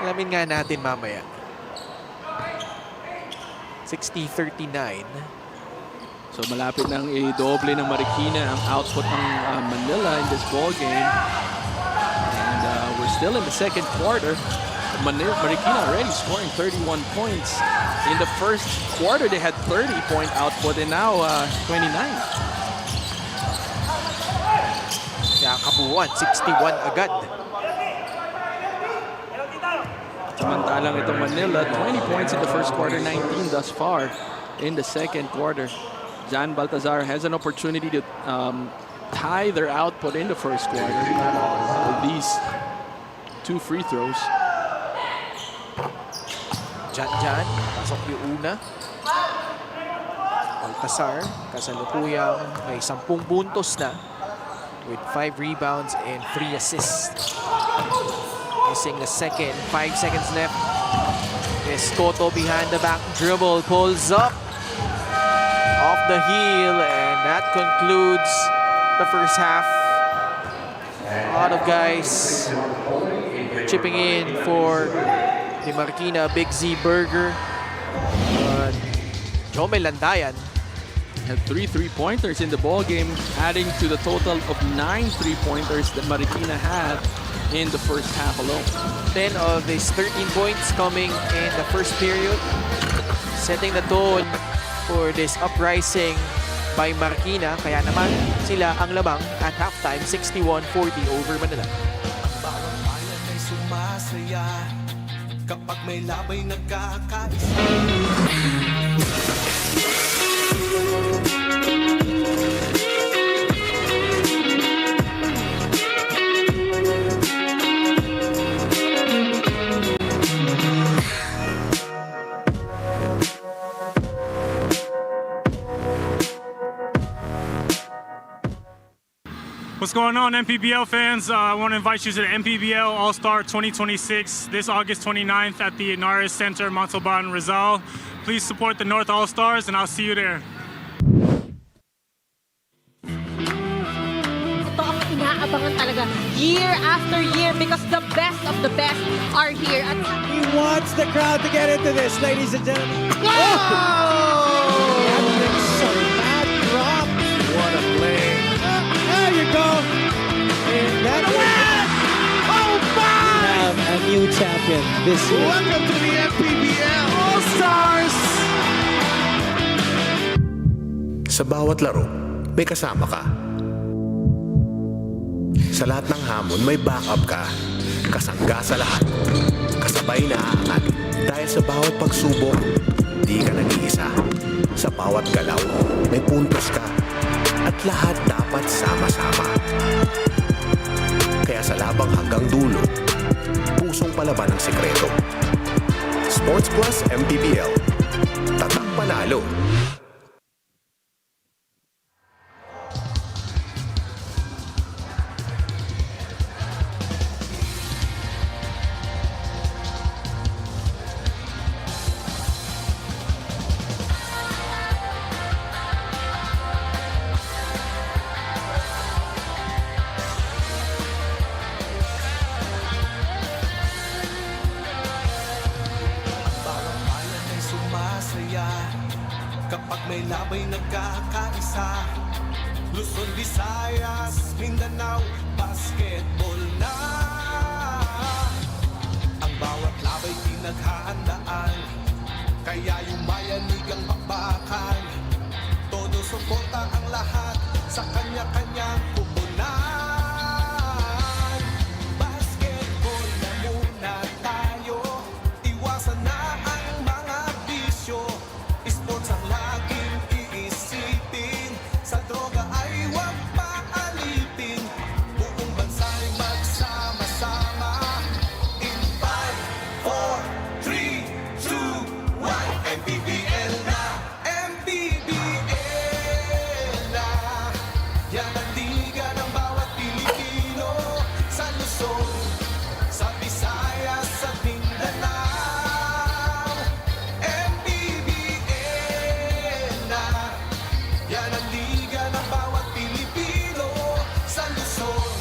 Alamin nga natin mamaya. 60-39. So malapit nang i-doble ng Marikina ang output ng Manila in this ball game. And we're still in the second quarter. Marikina already scoring 31 points. In the first quarter, they had 30-point output and now 29. Kaya kabuuan, 61 agad. Samantalang itong Manila, 20 points in the first quarter, 19 thus far in the second quarter. Jan Baltazar has an opportunity to tie their output in the first quarter with these 2 free throws. Jan, pasok yung una. Baltasar, kasalukuyang may 10 puntos na with 5 rebounds and 3 assists. Missing the second, 5 seconds left. Escoto behind the back dribble, pulls up off the heel, and that concludes the first half. A lot of guys chipping in for the Marikina Big Z Burger. Jomel Landayan Had 3 3-pointers in the ball game, adding to the total of 9 3-pointers that Marikina had in the first half alone. 10 of his 13 points coming in the first period, setting the tone for this uprising by Marikina. Kaya naman sila ang labang at halftime, 61-40 over Manila. Bawat bayan ay sumasaya kapag may labay nagkakaisa. What's going on, MPBL fans? I want to invite you to the MPBL All-Star 2026 this August 29th at the Inaris Center, Montalban, Rizal. Please support the North All-Stars, and I'll see you there. Ito ang inaabangan talaga year after year because the best of the best are here. At He wants the crowd to get into this, ladies and gentlemen. Having some bad drop. What a play. There you go. And that Oh, my! have a new champion this year. Welcome to the MPBL All-Stars! Sa bawat laro, may kasama ka. Sa lahat ng hamon, may backup ka. Kasangga sa lahat. Kasabay na aangat. Dahil sa bawat pagsubok, di ka nag-iisa. Sa bawat galaw, may puntos ka. At lahat dapat sama-sama. Kaya sa labang hanggang dulo, pusong palaban ang sikreto. Sports Plus MPBL. Tatak panalo. Bawat bayan ay sumasaya kapag may labay nagkakaisa. Luzon, Visayas, Mindanao, basketball na. Ang bawat labay pinaghahandaan, kaya yung mayanig ang bakbakan. Todo suporta ang lahat sa kanya-kanyang pupunan. Basketball na muna tayo, iwasan na ang mga bisyo. Sports ang laging iisipin, sa droga ay huwag paalipin. Buong bansa'y magsama-sama. In 5, 4, 3, 2, 1, MPBL na, MPBL na. Yan ang liga ng bawat Pilipino, sa Luzon, sa Visayas, sa Mindanao. MPBL na. Yan ang liga ng bawat Pilipino, sa Luzon,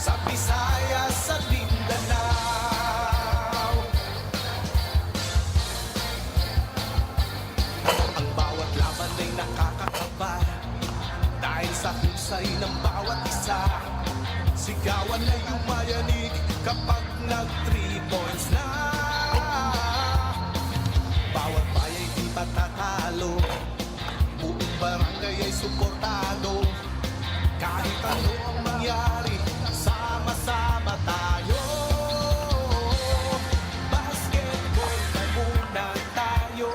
sa Visayas, sa Mindanao. Ang bawat laban ay nakakakaba dahil sa husay ng bawat isa. Sigawan ay umayanig kapag nag 3 points na. Bawat bayan barangay ay suportado. Kahit ano ang mangyari, sama-sama tayo. Basketball na muna tayo.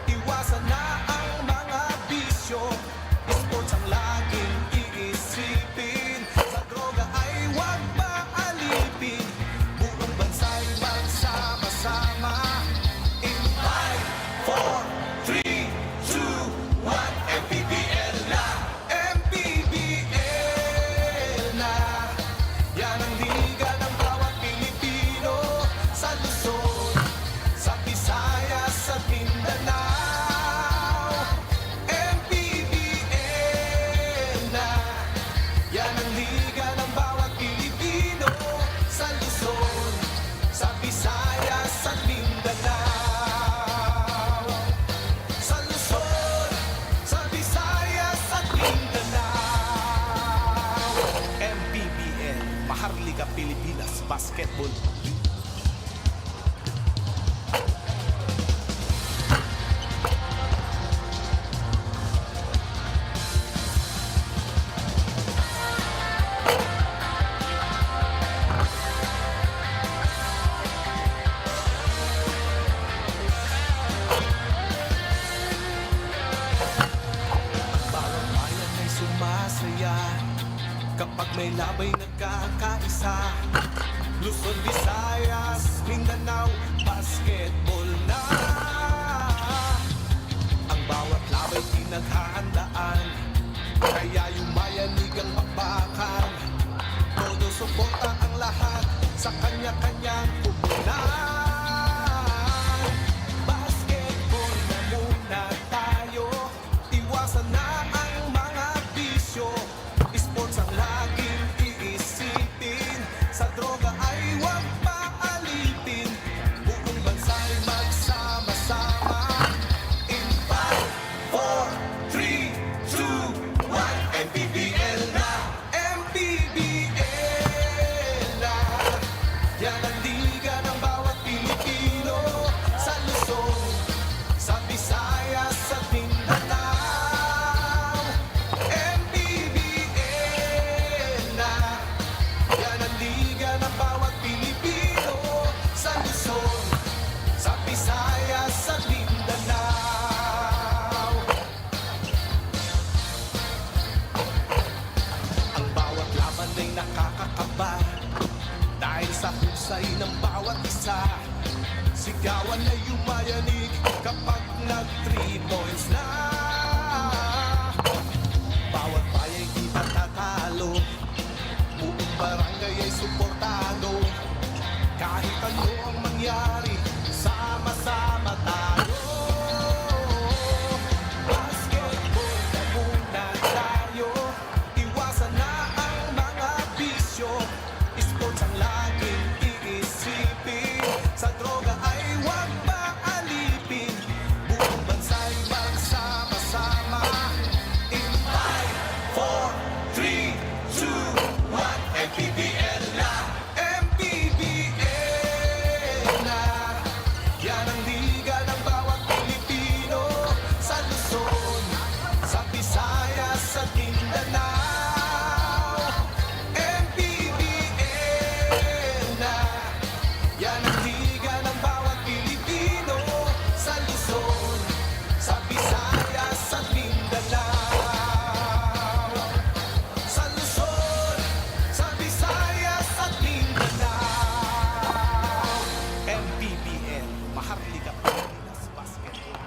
Iwasan na ang mga bisyo. Sports ang laging iisipin. Sa droga ay huwag maalipin. Buong bansa'y magsama-sama. In 5, 4, 3, 2, 1, MPBL na! MPBL na! Yan ang liga ng bawat Pilipino. Sa Luzon, sa Visayas, sa Mindanao. MPBL na! Yan ang liga ng bawat Pilipino. Sa Luzon, sa Visayas, sa Mindanao. Sa Luzon, sa Visayas, at Mindanao. MPBL, Maharlika Pilipinas Basketball. Bawat bayan ay sumasaya kapag may labay nagkakaisa. Luzon, Visayas, Mindanao, basketball na. Ang bawat labay pinaghahandaan, kaya yumayanig ang bakbakan. Todo suporta ang lahat sa kanya-kanyang pupunan. Basketball na muna tayo. Iwasan na ang mga bisyo. Sports ang laging iisipin. Sa droga ay huwag maalipin. Buong bansa'y magsama-sama. In 5, 4, 3, 2, 1, MPBL na! MPBL na! Yan ang liga ng bawat Pilipino. Sa Luzon, sa Visayas, sa Mindanao. MPBL na! Yan ang liga ng bawat Pilipino. Sa Luzon, sa Visayas, sa Mindanao. Ang bawat laban ay nakakakaba dahil sa husay ng bawat isa. Sigawan ay yumayanig kapag nag-3 points na. Bawat bayay di matatalo. Buong barangay ay suportado. Kahit ano ang mangyari, sama-sama tayo. Basketball na muna tayo. Iwasan na ang mga bisyo. Sports ang laging iisipin. Sa droga ay huwag maalipin. Buong bansa'y magsama-sama. In 5, 4, 3, 2, 1, MPBL na! MPBL na! Yan ang liga ng bawat Pilipino. Sa Luzon, sa Visayas, sa Mindanao. MPBL na! Yan ang liga ng bawat Pilipino. Sa Luzon, sa Visayas, sa Mindanao. Sa Luzon, sa Visayas, at Mindanao. MPBL, Maharlika Pilipinas Basketball.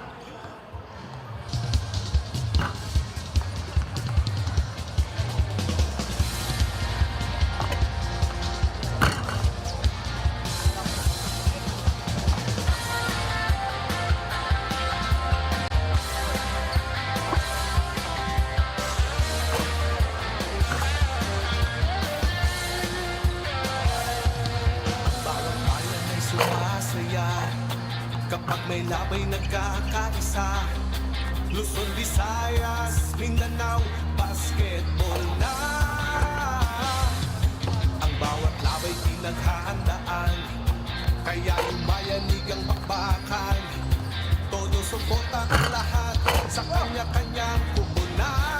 Bawat bayan ay sumasaya kapag may labay nagkakaisa. Luzon, Visayas, Mindanao, basketball na. Ang bawat labay pinaghahandaan, kaya yumayanig ang bakbakan. Todo suporta ang lahat sa kanya-kanyang pupunan.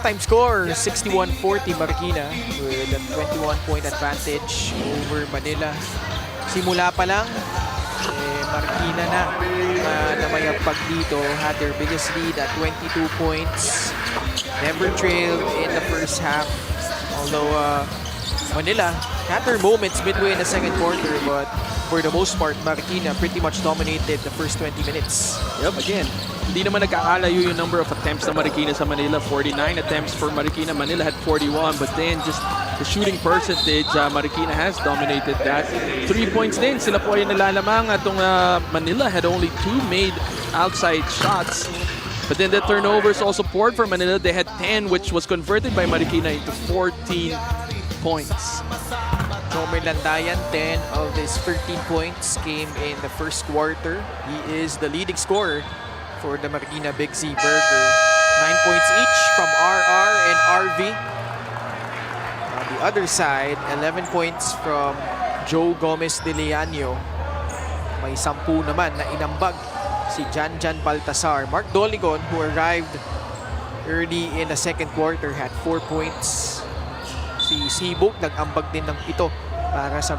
halftime score, 61-40 Marikina with a 21-point advantage over Manila. Simula pa lang, Marikina na mayapag dito, had their biggest lead at 22 points. Never trailed in the first half, although Manila had their moments midway in the second quarter, but for the most part, Marikina pretty much dominated the first 20 minutes. Yep, again, hindi naman nagkakalayo yung number of attempts na Marikina sa Manila. 49 attempts for Marikina. Manila had 41, but then just the shooting percentage, Marikina has dominated that. 3 points din, sila po ay nalalamang. Atong Manila had only 2 made outside shots. But then the turnovers also poured for Manila. They had 10, which was converted by Marikina into 14 points. Jomer Landayan, 10 of his 13 points came in the first quarter. He is the leading scorer for the Marikina Big Z Burger. 9 points each from RR and RV. On the other side, 11 points from Joe Gomez de Leaño. May 10 naman na inambag si Jan Baltasar. Mark Doligon, who arrived early in the second quarter, had 4 points. Si Sibuk nag-ambag din ng 7 para sa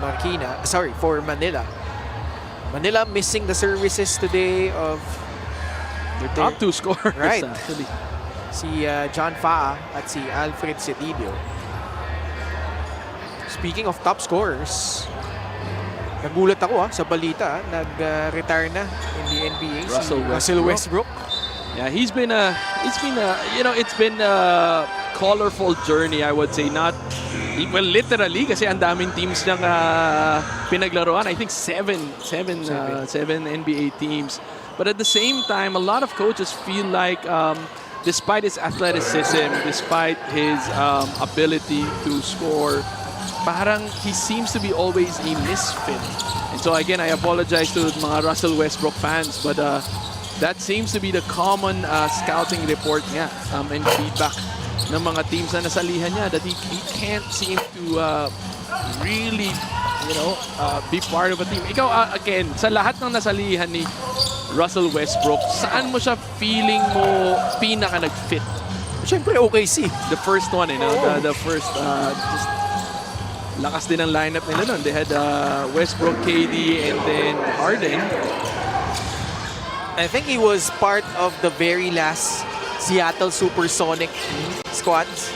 for Manila. Manila missing the services today of their top 2 scorers, right, actually. Si John Faa at si Alfred Cedillo. Speaking of top scorers, nagulat ako sa balita, nag-retire na in the NBA Russell Westbrook. Yeah, it's been a colorful journey, I would say. Not literally, kasi ang daming teams niyang pinaglaruan. I think seven NBA teams. But at the same time, a lot of coaches feel like despite his athleticism, despite his ability to score, parang he seems to be always a misfit. And so again, I apologize to mga Russell Westbrook fans, but that seems to be the common scouting report niya and feedback ng mga teams na nasalihan niya, that he can't seem to really, be part of a team. Ikaw, again, sa lahat ng nasalihan ni Russell Westbrook, saan mo siya feeling mo pinaka nag-fit? Siyempre, OKC. The first one, the first, just lakas din ang lineup nila nun. They had Westbrook, KD, and then Harden. I think he was part of the very last Seattle Supersonic squads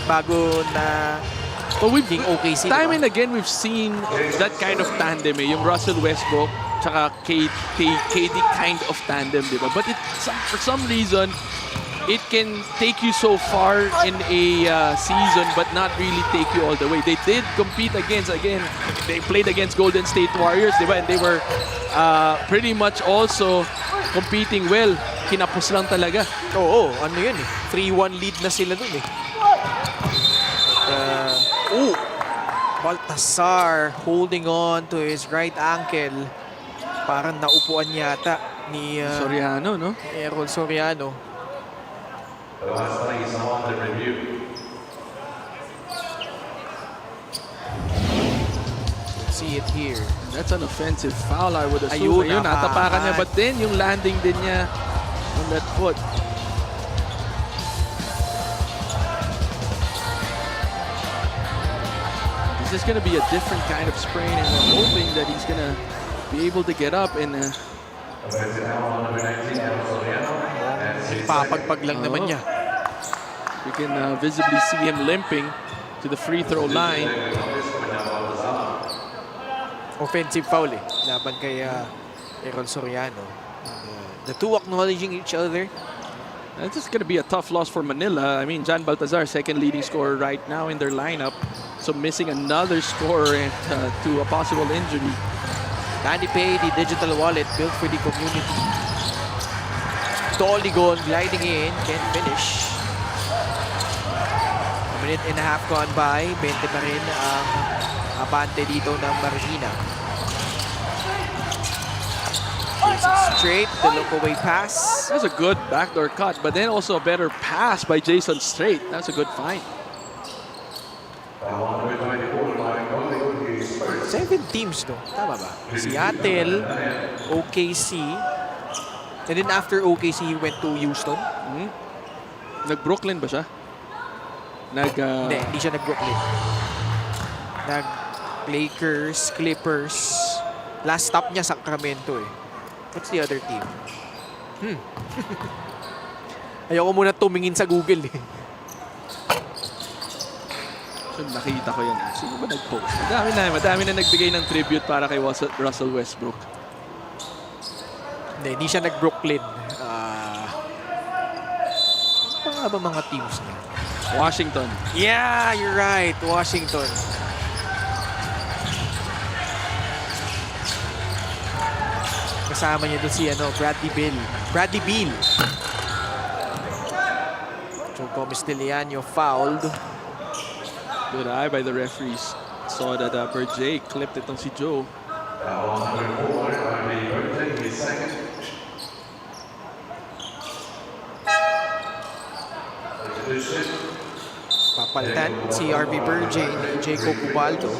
bago na maging OKC. Time and again, we've seen that kind of tandem, yung Russell Westbrook tsaka KD kind of tandem, di ba? But for some reason, it can take you so far in a season but not really take you all the way. They did compete they played against Golden State Warriors, di ba? And they were pretty much also competing well. Kinapos lang talaga. Oo, ano yun eh. 3-1 lead na sila dun eh. Baltasar holding on to his right ankle. Parang naupuan yata ni Soriano, no? Errol Soriano. See it here. That's an offensive foul, I would assume. Ayun, natapakan niya. But then, yung landing din niya on that foot. This is going to be a different kind of sprain, and we're hoping that he's going to be able to get up and papagpag lang naman niya. We can visibly see him limping to the free throw line. Offensive foul laban kay Errol Soriano. The two acknowledging each other. This is going to be a tough loss for Manila. I mean, Jan Baltasar, second leading scorer right now in their lineup. So missing another scorer to a possible injury. Manny Pay, the digital wallet built for the community. Doligon gliding in, can't finish. A minute and a half gone by, 20 pa rin ang abante dito ng Marikina. Straight, the look-away pass. That's a good backdoor cut, but then also a better pass by Jason Straight. That's a good find. 7 teams, no? Tama ba? Seattle, OKC, and then after OKC, he went to Houston. Nag-Brooklyn ba siya? Hindi siya nag-Brooklyn. Nag-Lakers, Clippers. Last stop niya, Sacramento eh. What's the other team? Ayoko muna tumingin sa Google eh. So, nakita ko yan. Sino ba nag-post? Madami na nagbigay ng tribute para kay Russell Westbrook. Hindi siya nag-Brooklyn. Ano ba mga teams niya? Washington. Yeah, you're right. Washington. Kasama niya doon si Bradley Beal. So Gomez Deliano fouled. Good eye by the referees. Saw that Berjay clipped itong si Joe. Papalitan si RV Berjay ni Jacob Ubaldo.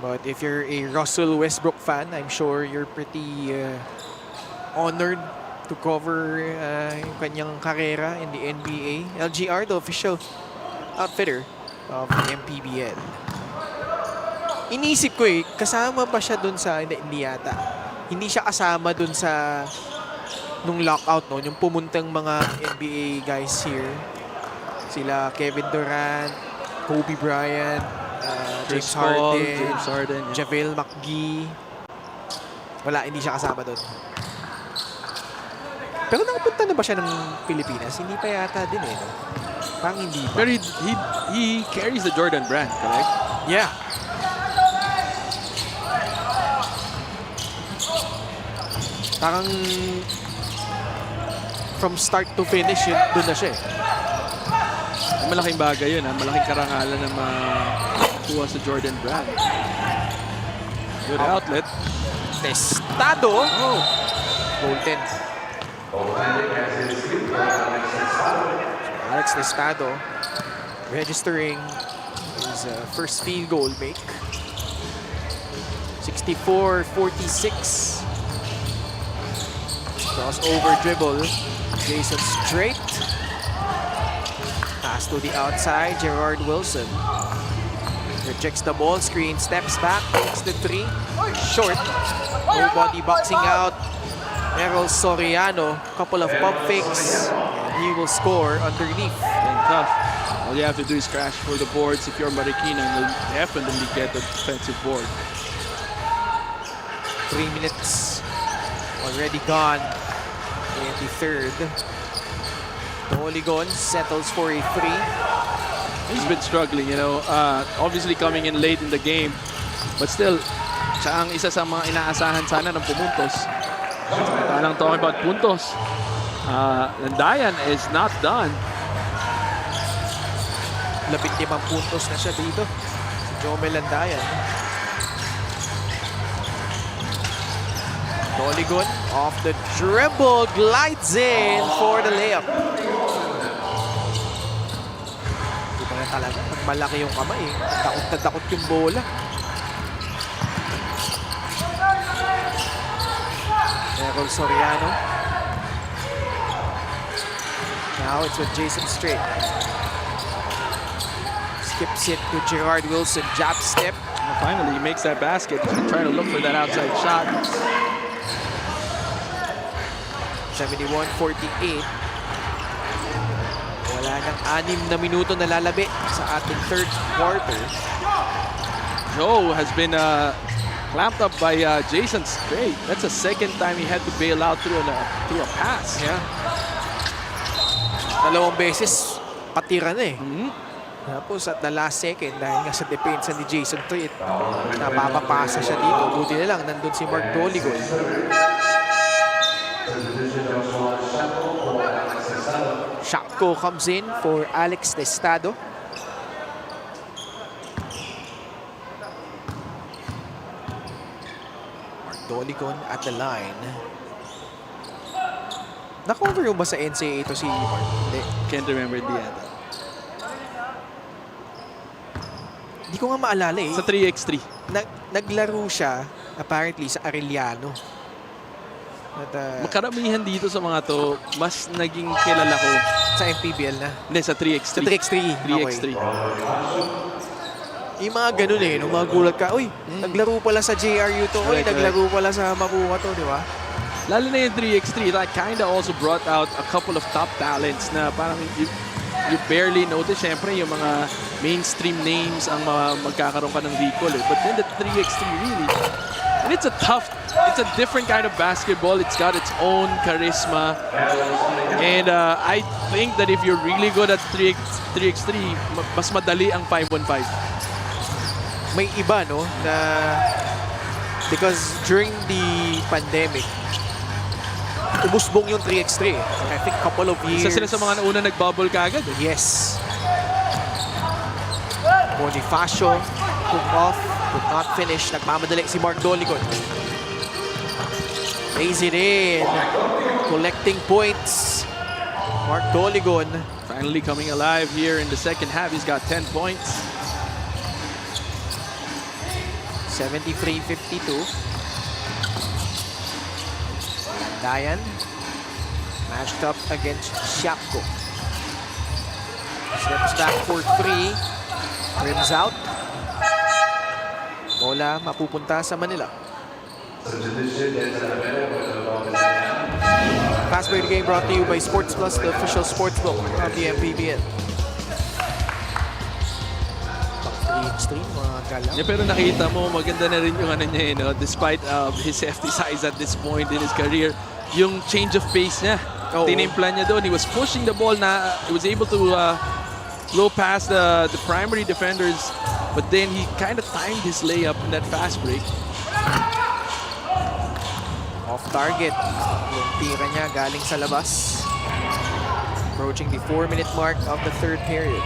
But if you're a Russell Westbrook fan, I'm sure you're pretty honored to cover yung kanyang karera in the NBA. LGR, the official outfitter of the MPBL. Inisip ko kasama ba siya dun sa... Hindi yata. Hindi siya kasama dun sa... nung lockout, no? Yung pumuntang mga NBA guys here. Sila Kevin Durant, Kobe Bryant, James Harden, JaVale McGee. Wala, hindi siya kasama doon. Pero nakapunta na ba siya ng Pilipinas? Hindi pa yata din no? Parang hindi pa. Pero he carries the Jordan brand, correct? Yeah. Parang from start to finish, doon na siya Malaking bagay yun, malaking karangalan na makuha sa Jordan brand. Good outlet. Testado. Golden. Alex Testado registering his first field goal make. 64-46. Crossover dribble. Jason Straight. Pass to the outside. Gerard Wilson rejects the ball screen, steps back, takes the three. Short. Nobody boxing out. Errol Soriano, couple of pump fakes, and he will score underneath. And tough. All you have to do is crash for the boards if you're Marikina, and you'll definitely get the defensive board. 3 minutes already gone in the third. Doligon settles for a three. He's been struggling, obviously coming in late in the game, but still, siya ang isa sa mga inaasahan sana ng pumuntos. Talang talking about puntos. Landayan is not done. 15 puntos na siya dito. Si Jomel Landayan. Doligon off the dribble, glides in for the layup. Diba na talaga, pag malaki yung kamay, takot na takot yung bola. Errol Soriano. Now it's with Jason Straight. Skips it to Gerard Wilson, jab step. And finally, he makes that basket. He's trying to look for that outside shot. 71-48. Wala nang 6 na minuto na lalabi sa ating third quarter. Joe has been clamped up by Jason Straight. That's the second time he had to bail out through a pass. Yeah. 2 beses patira na Tapos at the last second, dahil nga sa depensa ni Jason Straight, napapapasa siya dito. Buti na lang, nandun si Mark Doligon. Shotko comes in for Alex Testado. Mark Doligon at the line. Na-cover yung ba sa NCAA ito si Mark? Hindi. Can't remember the end. Hindi ko nga maalala Sa 3x3. Naglaro siya apparently sa Arellano. At, Makaramihan dito sa mga to, mas naging kilala ko sa MPBL na. hindi sa 3x3. Sa 3x3. 3x3. Okay. Yung mga ganun eh, nung mga gulat ka, uy, naglaro pala sa JRU to, uy, Correct, naglaro pala sa Mapua to, di ba? Lalo na yung 3x3, that kinda also brought out a couple of top talents na parang you barely notice. Siyempre, yung mga mainstream names ang magkakaroon ka ng recall eh. But then the 3x3 really, and it's a different kind of basketball. It's got its own charisma. And I think that if you're really good at 3x3, mas madali ang 5-on-5. May iba, no, na because during the pandemic, umusbong yung 3x3. I think couple of years. Isa sila sa mga nauna nag-bubble kagad. Yes. Bonifacio, took off, could not finish. Nagmamadali si Mark Doligon. Lazy rin. Collecting points. Mark Doligon. Finally coming alive here in the second half. He's got 10 points. 73-52. Dayan. Matched up against Siapko. Steps back for 3. Rims out. Bola mapupunta sa Manila. Fast break game brought to you by Sports Plus, the official sportsbook of the MPBL. Extreme, mga galaw. Yeah, pero nakita mo, maganda na rin yung ano niya, no? Despite his hefty size at this point in his career, yung change of pace niya. Tinimpla niya doon. He was pushing the ball na he was able to blow past the primary defenders, but then he kind of timed his layup in that fast break. Off target. Yung tira niya galing sa labas. Approaching the 4-minute mark of the third period.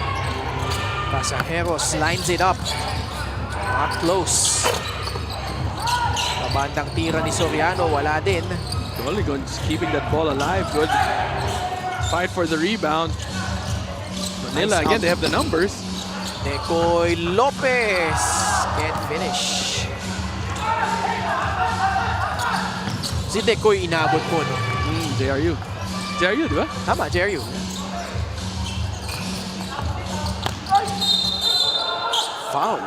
Pasajeros lines it up. Not close. Kabandang tira ni Soriano, wala din. Doligon just keeping that ball alive. Good fight for the rebound. Manila, again, they have the numbers. Decoy Lopez can't finish. Si Decoy inabot mo, no? JRU. JRU, di ba? Tama, JRU. Foul.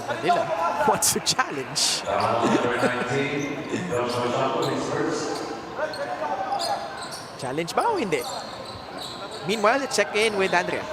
Manila wants to challenge. Challenge ba o hindi? Meanwhile, let's check in with Andrea.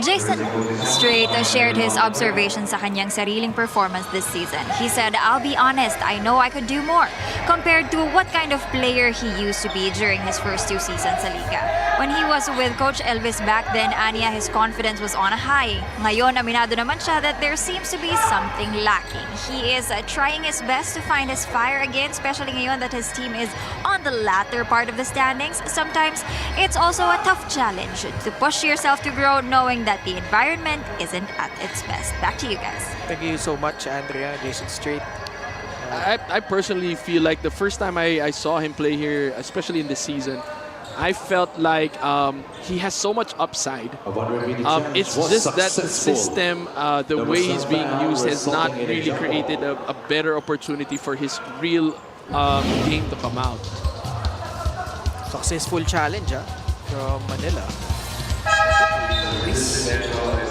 Jason Strait shared his observations sa kanyang sariling performance this season. He said, "I'll be honest, I know I could do more compared to what kind of player he used to be during his first 2 seasons sa Liga. When he was with Coach Elvis back then, Anya, his confidence was on a high. Ngayon, aminado naman siya that there seems to be something lacking. He is trying his best to find his fire again, especially ngayon that his team is on the latter part of the standings. Sometimes, it's also a tough challenge to push yourself to grow knowing that the environment isn't at its best." Back to you guys. Thank you so much, Andrea. Jason Strait. I personally feel like the first time I saw him play here, especially in this season, I felt like he has so much upside. It's just that the system, the way he's being used has not really created a better opportunity for his real game to come out. Successful challenge, from Manila.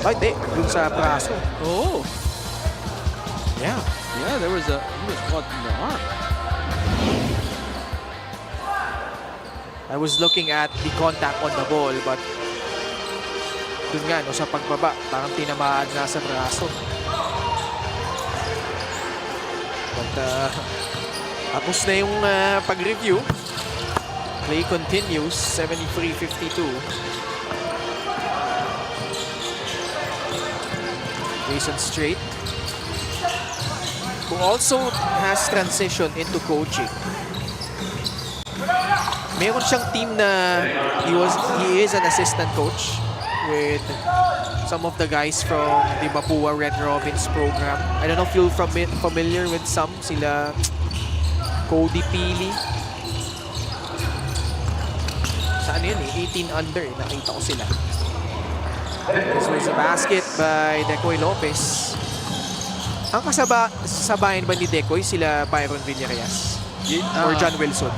Ay, di. Dun sa braso. Oh. Yeah. Yeah, he was caught in the arm. I was looking at the contact on the ball, but dun nga, no, sa pagbaba, parang tinamaan nga sa braso. But, tapos na yung pag-review. Play continues, 73-52. Jason Strait, who also has transitioned into coaching. Meron siyang team na he is an assistant coach with some of the guys from the Mapua Red Robins program. I don't know if you're familiar with some, sila Cody Pili. Saan yun 18 under, nakita ko sila. This was a basket by Decoy Lopez. Ang sabayan ba ni Decoy sila Byron Villarreal or John Wilson?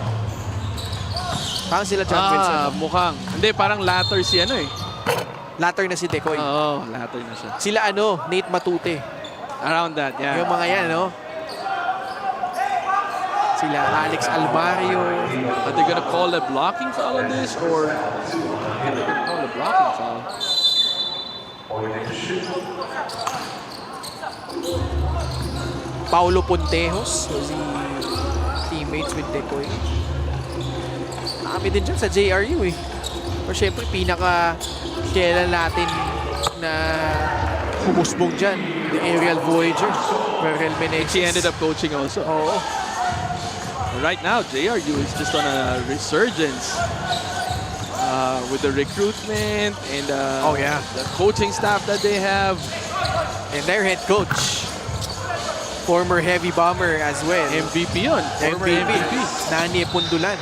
Parang sila John Wilson. Mukhang. Hindi, parang latter si ano eh. Latter na si Decoy. Oo, latter na siya. Sila Nate Matute. Around that, yeah. Yung mga yan, no? Sila Alex Almario. Are they gonna call a blocking foul on this or are they gonna call a blocking foul? Paulo Pontejos was the teammates with Decoy. Kami din dyan sa JRU eh. Pero syempre pinaka-kailan natin na humusbong dyan. The Aerial Voyager. Merrell Menezes. He ended up coaching also. Oo. Right now, JRU is just on a resurgence with the recruitment and the coaching staff that they have. And their head coach, former heavy bomber as well. MVP yun. Former MVP. Manny Pundulan.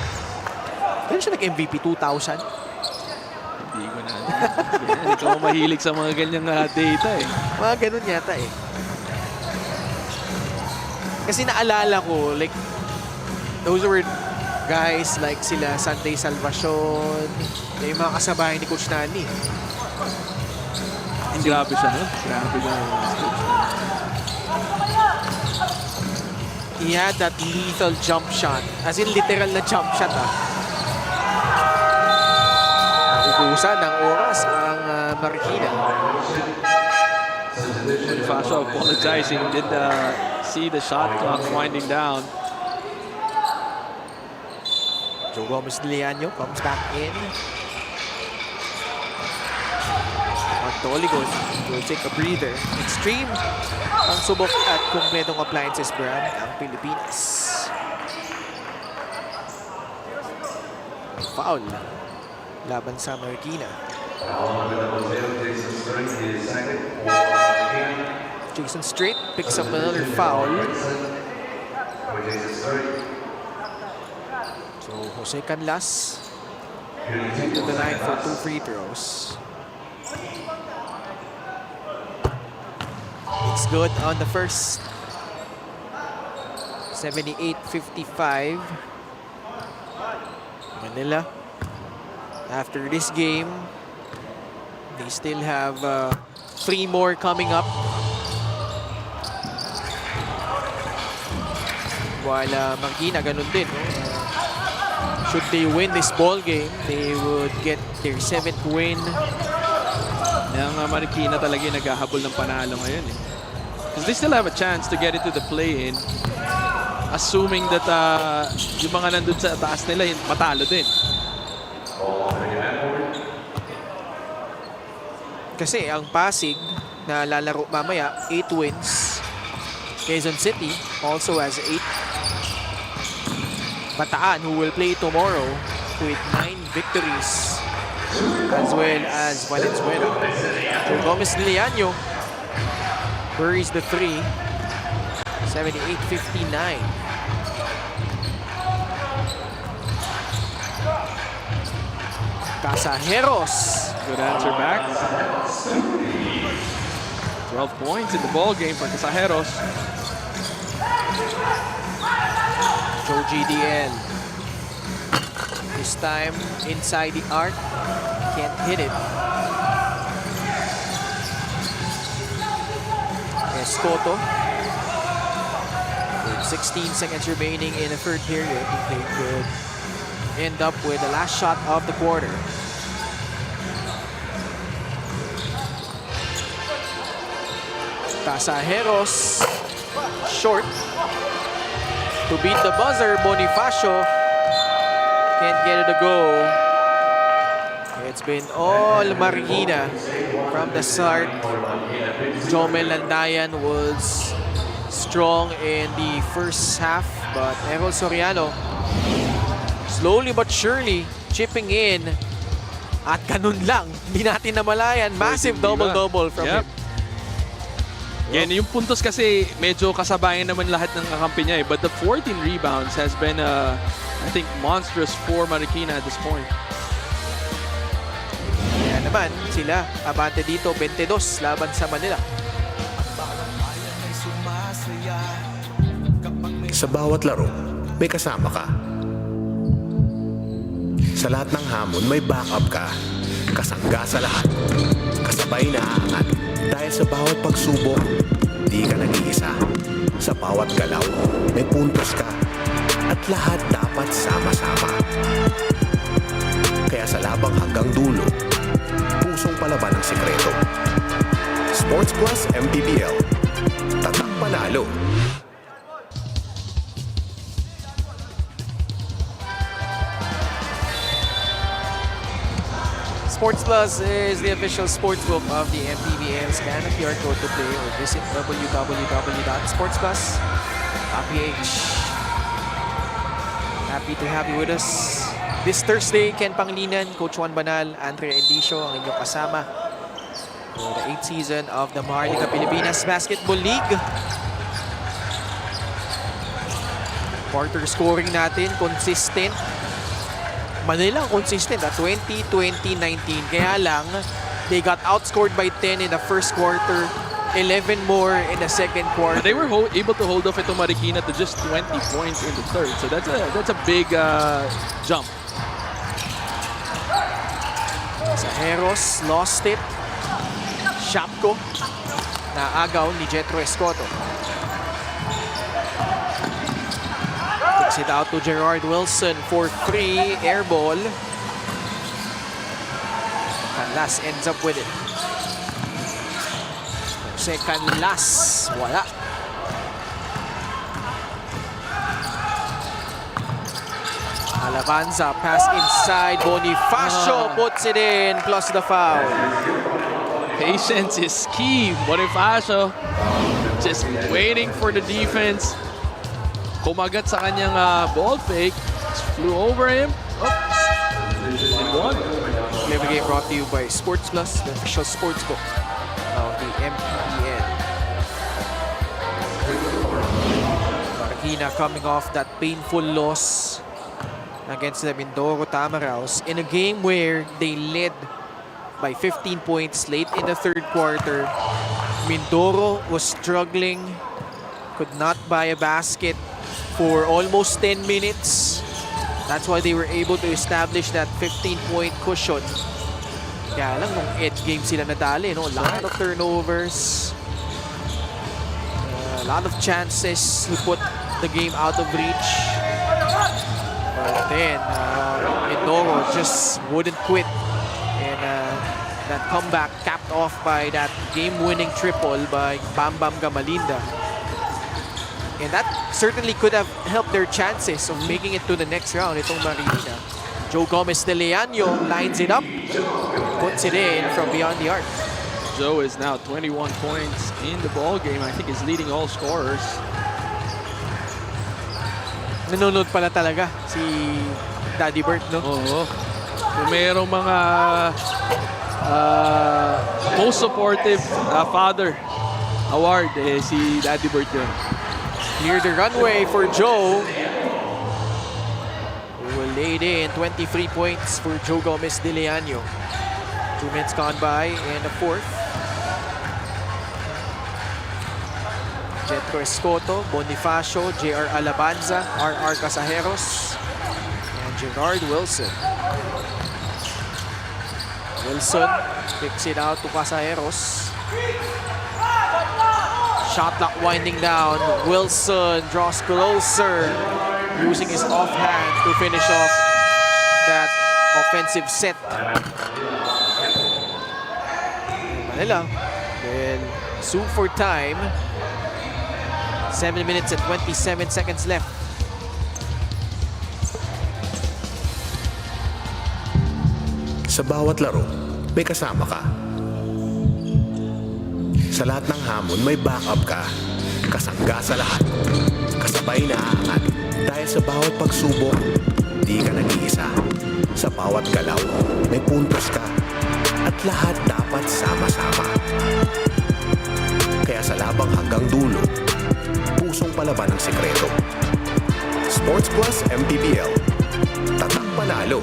Kailan siya nag-MVP? 2000? Hindi ko na. Ikaw mahilig sa mga ganyang data eh. Mga ganun yata eh. Kasi naalala ko, like, those were guys like sila Sunday Salvacion, yung mga kasabayan ni Coach Nani. Grabe siya, no? Grabe siya. He had that lethal jump shot. As in, literal na jump shot, Ubusan ng oras ang Marikina. Bonifacio apologizing. Did see the shot clock winding down. Joe Gomez Liano comes back in. Toligon will take a breather. Extreme ang subok at kumpletong appliances brand ang Pilipinas. Foul laban sa Marikina. Jason Strait picks up another foul. So Jose Canlas to the line for 2 free throws. It's good on the first. 78-55. Manila. After this game, they still have 3 more coming up. While Marikina, ganun din. Should they win this ball game, they would get their 7th win. Yung Marikina talaga yung naghahabol ng panalo ngayon eh. Because they still have a chance to get into the play-in. Assuming that yung mga nandun sa taas nila, matalo din. Kasi ang Pasig na lalaro mamaya, 8 wins. Quezon City also has 8. Bataan, who will play tomorrow with 9 victories, as well as Valenzuela. So Gomez Liano buries the 3. 78-59. Casajeros. Good answer back. 12 points in the ball game for Casajeros. Joe GDL. This time inside the arc. Can't hit it. Escoto. With 16 seconds remaining in the third period, they could end up with the last shot of the quarter. Casajeros. Short. To beat the buzzer, Bonifacio can't get it to go. It's been all Marikina from the start. Jomel Landayan was strong in the first half, but Errol Soriano slowly but surely chipping in. At ganun lang, hindi natin namalayan. Massive double-double from him. Yan, yung puntos kasi medyo kasabayan naman lahat ng kakampi niya eh. But the 14 rebounds has been, I think, monstrous for Marikina at this point. Kaya naman, sila abante dito, 22 laban sa Manila. Sa bawat laro, may kasama ka. Sa lahat ng hamon, may backup ka. Kasangga sa lahat. Kasabay na aangat. Dahil sa bawat pagsubok, di ka nag-iisa. Sa bawat galaw, may puntos ka. At lahat dapat sama-sama. Kaya sa labang hanggang dulo, pusong palaban ang sikreto. Sports Plus MPBL. Tatak panalo. Sports Plus is the official sportsbook of the MPBL. Scan the QR code to play or visit www.sportsplus.ph. Happy to have you with us. This Thursday, Ken Panglinan, Coach Juan Banal, Andrea Endicio, ang inyong kasama for the 8th season of the Maharlika Pilipinas Basketball League. Quarter scoring natin, consistent. Manila consistent at 20-20-19. Kaya lang, they got outscored by 10 in the first quarter, 11 more in the second quarter. But they were able to hold off ito Marikina to just 20 points in the third. So that's a big jump. Sajeros lost it. Shapko naagaw ni Jetro Escoto. It out to Gerard Wilson for 3, air ball. Canlas ends up with it. Jose Canlas, wala. Alabanza, pass inside. Bonifacio puts it in, plus the foul. Patience is key. Bonifacio just waiting for the defense. Kumagat sa kanyang ball fake. Just flew over him. Oh. And won. Clever game brought to you by Sports Plus, the official sportsbook of the MPBL. Marikina coming off that painful loss against the Mindoro Tamaraws in a game where they led by 15 points late in the third quarter. Mindoro was struggling, could not buy a basket for almost 10 minutes. That's why they were able to establish that 15-point cushion. Kaya lang, nung edge game sila nadali, no? A lot of turnovers. A lot of chances to put the game out of reach. But then, Mindoro just wouldn't quit. And that comeback capped off by that game-winning triple by Bam Bam Gamalinda. And that certainly could have helped their chances of making it to the next round. Itong Marikina. Joe Gomez de Leaño lines it up, puts it in from beyond the arc. Joe is now 21 points in the ball game. I think he's leading all scorers. Nanonood pala talaga si Daddy Bert, no? Oo. Kung mayroong mga most supportive father award, si Daddy Bert yun. Clear the runway for Joe. Who will lead in 23 points for Joe Gomez de Leaño. 2 minutes gone by in the fourth. Jetro Escoto, Bonifacio, JR Alabanza, RR Casajeros, and Gerard Wilson. Wilson picks it out to Casajeros. Shot clock winding down. Wilson draws closer, using his offhand to finish off that offensive set. Manila will sue for time. 7 minutes and 27 seconds left. Sa bawat laro, may kasama ka. Sa lahat ng hamon, may backup ka. Kasangga sa lahat. Kasabay na aangat. Dahil sa bawat pagsubok, di ka nag-iisa. Sa bawat galaw, may puntos ka. At lahat dapat sama-sama. Kaya sa labang hanggang dulo, pusong palaban ang sikreto. Sports Plus MPBL. Tatak panalo.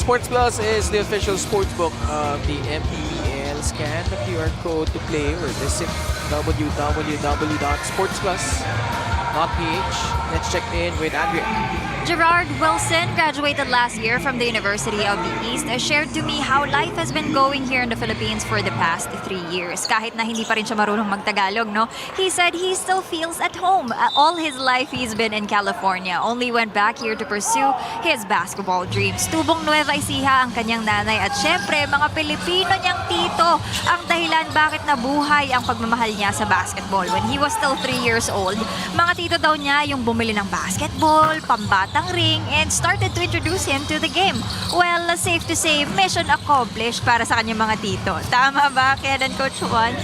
Sports Plus is the official sportsbook of the MPBL. scan the QR code to play or visit www.sportsplus.ph. Let's check in with Andrea. Gerard Wilson graduated last year from the University of the East. Shared to me how life has been going here in the Philippines for the past 3 years. Kahit na hindi pa rin siya marunong magtagalog, no? He said he still feels at home. All his life he's been in California. Only went back here to pursue his basketball dreams. Tubong Nueva Ecija ang kanyang nanay at syempre mga Pilipino niyang tito ang dahilan bakit nabuhay ang pagmamahal niya sa basketball. When he was still 3 years old, mga tito daw niya yung bumili ng basketball, pambatang ring, and started to introduce him to the game. Well, safe to say, mission accomplished para sa kanyang mga tito. Tama ba, Ken and Coach Juan?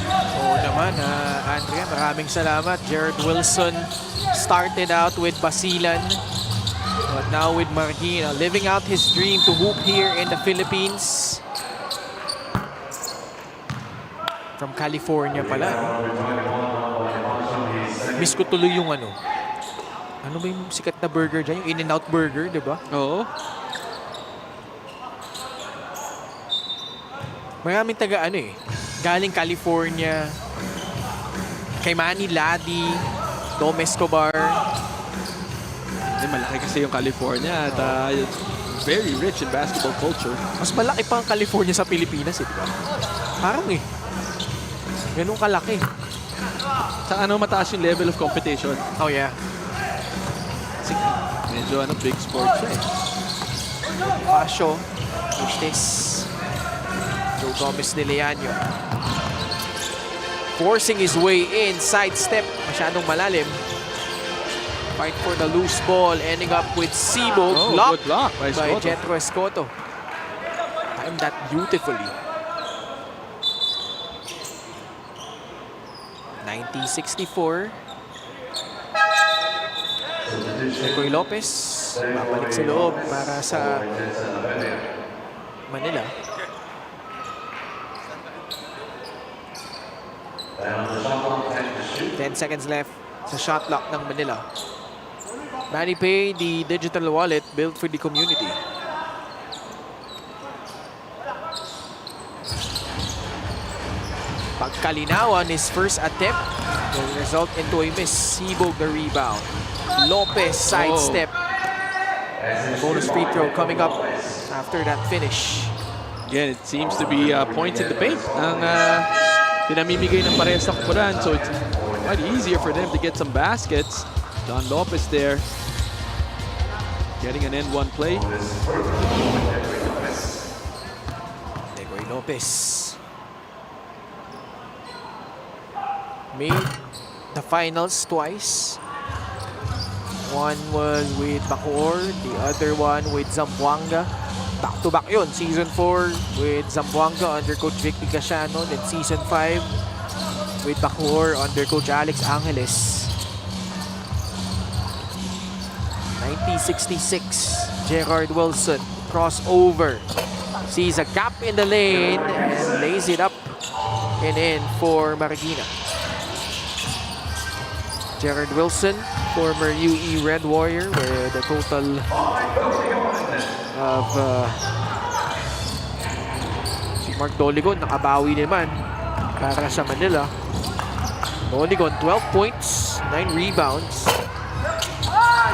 Oo naman, Andrea. Maraming salamat. Gerard Wilson started out with Basilan, but now with Marikina, living out his dream to hoop here in the Philippines. From California pala. Miss ko tuloy yung ano ba yung sikat na burger dyan? Yung In-N-Out Burger, di ba? Oo. Maraming taga galing California, kay Manny, Ladi, Dom Escobar. Malaki kasi yung California at very rich in basketball culture. Mas malaki pa ang California sa Pilipinas, di ba? Parang ganun kalaki. Sa mataas yung level of competition. Oh yeah. Kasi medyo big sport siya Pasio, Justis, Joe Gomez de Leano. Forcing his way in, sidestep, masyadong malalim. Fight for the loose ball, ending up with Sibo. Good block by Jetro Escoto. Timed that beautifully. 1964. Necoy Lopez, babalik sa loob para sa Manila. Ten seconds left sa shot clock ng Manila. Manny Pay, the digital wallet built for the community. Pagkalinawan, his first attempt will result into a miss. Sibog the rebound. Lopez sidestep. Bonus free throw coming up after that finish. Again, it seems to be points in the paint ang pinamimigay ng parehas sa kupunan. So it's quite easier for them to get some baskets. Don Lopez there. Getting an N1 play. Necoy Lopez made the finals twice. One was with Bacoor, the other one with Zamboanga. Back-to-back yun. Season 4 with Zamboanga under Coach Vic Igasiano. Then Season 5 with Bacoor under Coach Alex Angeles. 1966, Gerard Wilson crossover. Sees a gap in the lane and lays it up and in for Marikina. Gerard Wilson, former UE Red Warrior with a total of si Mark Doligon nakabawi naman para sa Manila. Doligon 12 points, 9 rebounds.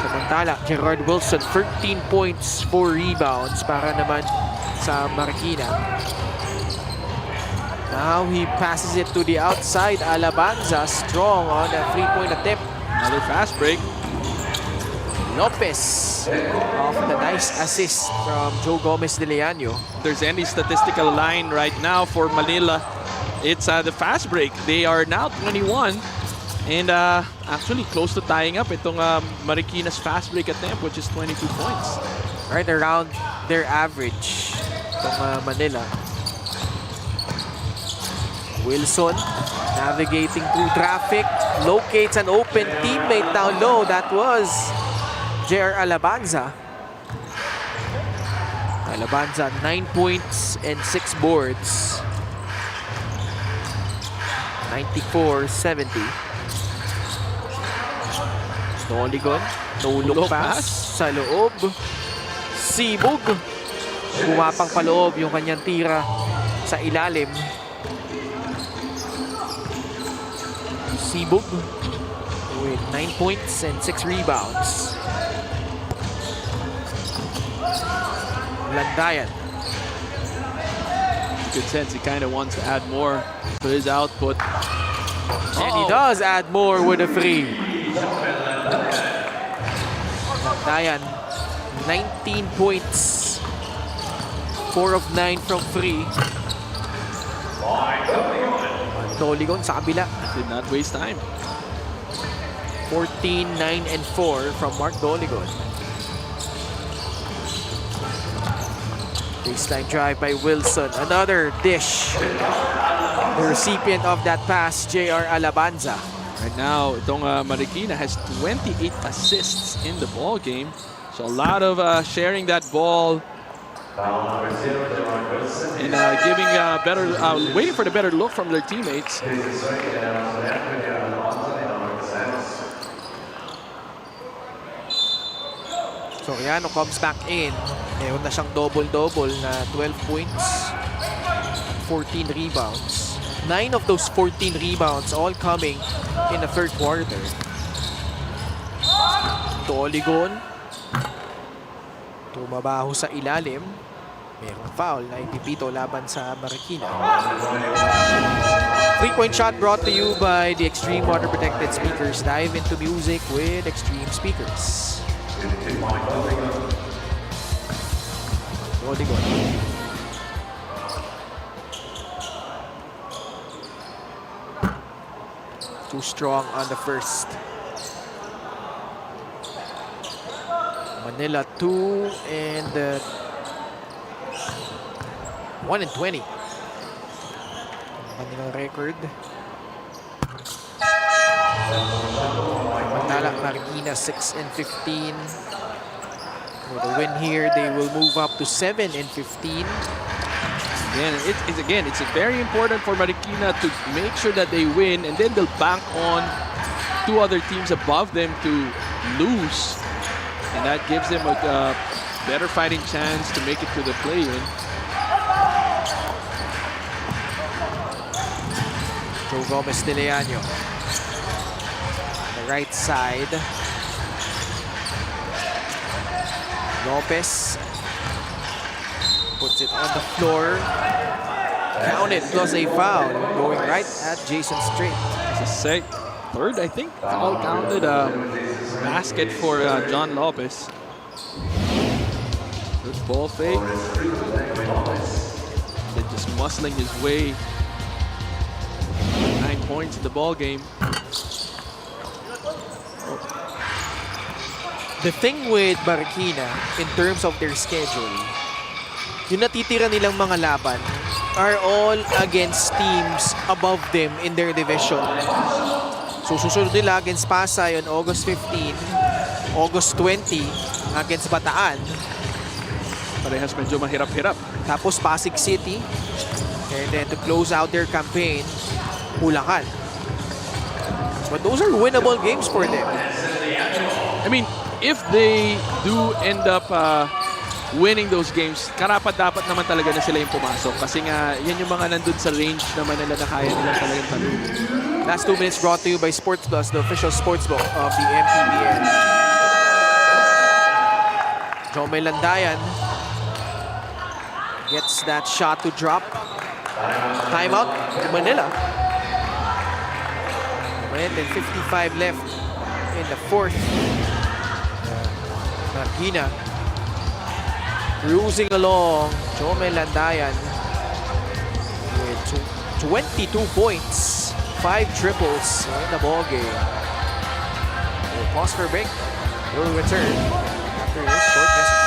Samantala, Gerard Wilson 13 points, 4 rebounds para naman sa Marikina. Now he passes it to the outside. Alabanza strong on a 3-point attempt. Another fast break. Lopez off the nice assist from Joe Gomez de Leano. If there's any statistical line right now for Manila, it's the fast break. They are now 21 and actually close to tying up itong Marikina's fast break attempt, which is 22 points. Right around their average itong Manila. Wilson navigating through traffic, locates an open teammate down low. That was J.R. Alabanza. Alabanza, 9 points and 6 boards. 94-70. Doligon, no-look pass sa loob. Sibog. Pumapang pa loob yung kanyang tira sa ilalim. Sibug with 9 points and 6 rebounds. Landayan. Good sense. He kind of wants to add more to his output. And he does add more with a 3. Landayan, 19 points. 4 of 9 from 3. Doligon sa kabila. Did not waste time. 14, 9, and 4 from Mark Doligon. Baseline drive by Wilson. Another dish. The recipient of that pass, J.R. Alabanza. Right now, itong Marikina has 28 assists in the ball game. So a lot of sharing that ball and giving better, waiting for the better look from their teammates. Soriano comes back in. Meron na siyang double-double na 12 points, 14 rebounds. 9 of those 14 rebounds all coming in the third quarter. Doligon. Tumabaho sa ilalim. Merong foul na ipipito laban sa Marikina. 3-point shot brought to you by the Extreme Water Protected Speakers. Dive into music with Extreme Speakers. Doligon. Too strong on the first. Manila 2 and 1 and 20. Kanilang record. Manila, Marikina 6 and 15. With a win here, they will move up to 7 and 15. Again, it's very important for Marikina to make sure that they win, and then they'll bank on 2 other teams above them to lose. And that gives them a better fighting chance to make it to the play-in. Joe Gomez de Leaño. The right side. Lopez puts it on the floor. Counted plus a foul. Going right at Jason Strait. It's a third, I think. Foul counted. Basket for John Lopez. Good ball fake. They're just muscling his way. 9 points in the ball game. The thing with Marikina in terms of their schedule, yung natitira nilang mga laban are all against teams above them in their division. So susunod nila against Pasay on August 15, August 20 against Bataan. Parehas medyo mahirap-hirap. Tapos Pasig City. And then to close out their campaign, Bulacan. But those are winnable games for them. I mean, if they do end up winning those games, karapat-dapat naman talaga na sila yung pumasok. Kasi nga, yan yung mga nandun sa range naman nila na kaya nila talagang tanong. Last 2 minutes brought to you by Sports Plus, the official sportsbook of the MPBL. Jomel Landayan gets that shot to drop. Timeout to Manila. And then 55 left in the fourth. Marikina cruising along. Jomel Landayan with 22 points, 5 triples in the ball game. We'll pause for a break. We'll return after this short message.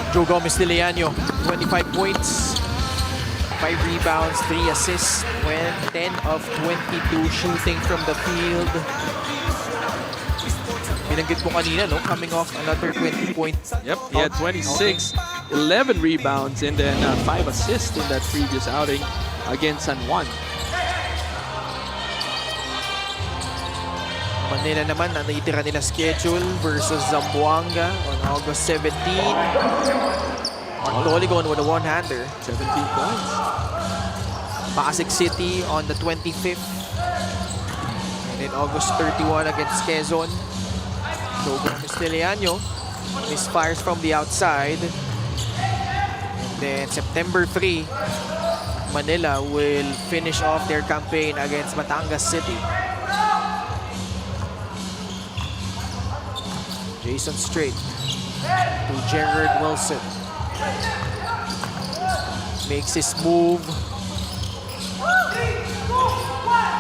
Joe Gomez de Leaño, 25 points, 5 rebounds, 3 assists, 10 of 22 shooting from the field. binanggit ko kanina, no? Coming off another 20 points. Yep, he had 26, 11 rebounds, and then 5 assists in that previous outing against San Juan. Manila naman, ang naitira nila schedule versus Zamboanga on August 17. Martoligon with a one-hander. 17 points. Pasig City on the 25th. And then August 31 against Quezon. So Castellano misfires from the outside. And then September 3, Manila will finish off their campaign against Batangas City. Jason Strait to Gerard Wilson. Makes his move.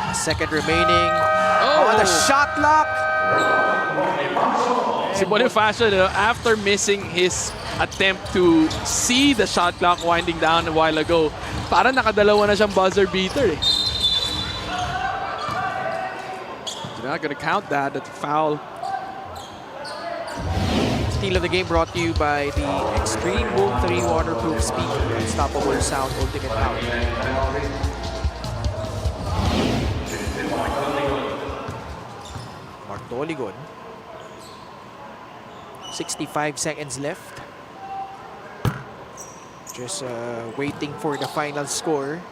A second remaining. Oh, the shot clock! Si Bonifacio, after missing his attempt to see the shot clock winding down a while ago, parang nakadalawa na siyang buzzer beater eh. They're not gonna count that. That's a foul. Steal of the game brought to you by the Extreme Boom 3 Waterproof Speaker. Unstoppable sound, ultimate power. Martoligon. 65 seconds left. Just waiting for the final score.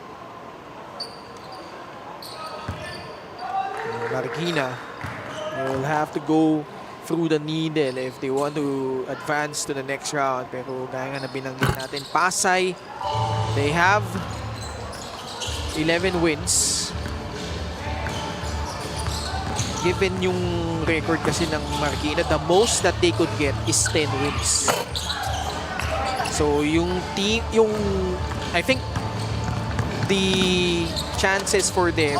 Marikina will have to go through the needle if they want to advance to the next round. Pero gaya nga na binanggit natin, Pasay, they have 11 wins. Given yung record kasi ng Marikina, the most that they could get is 10 wins. So yung team, I think the chances for them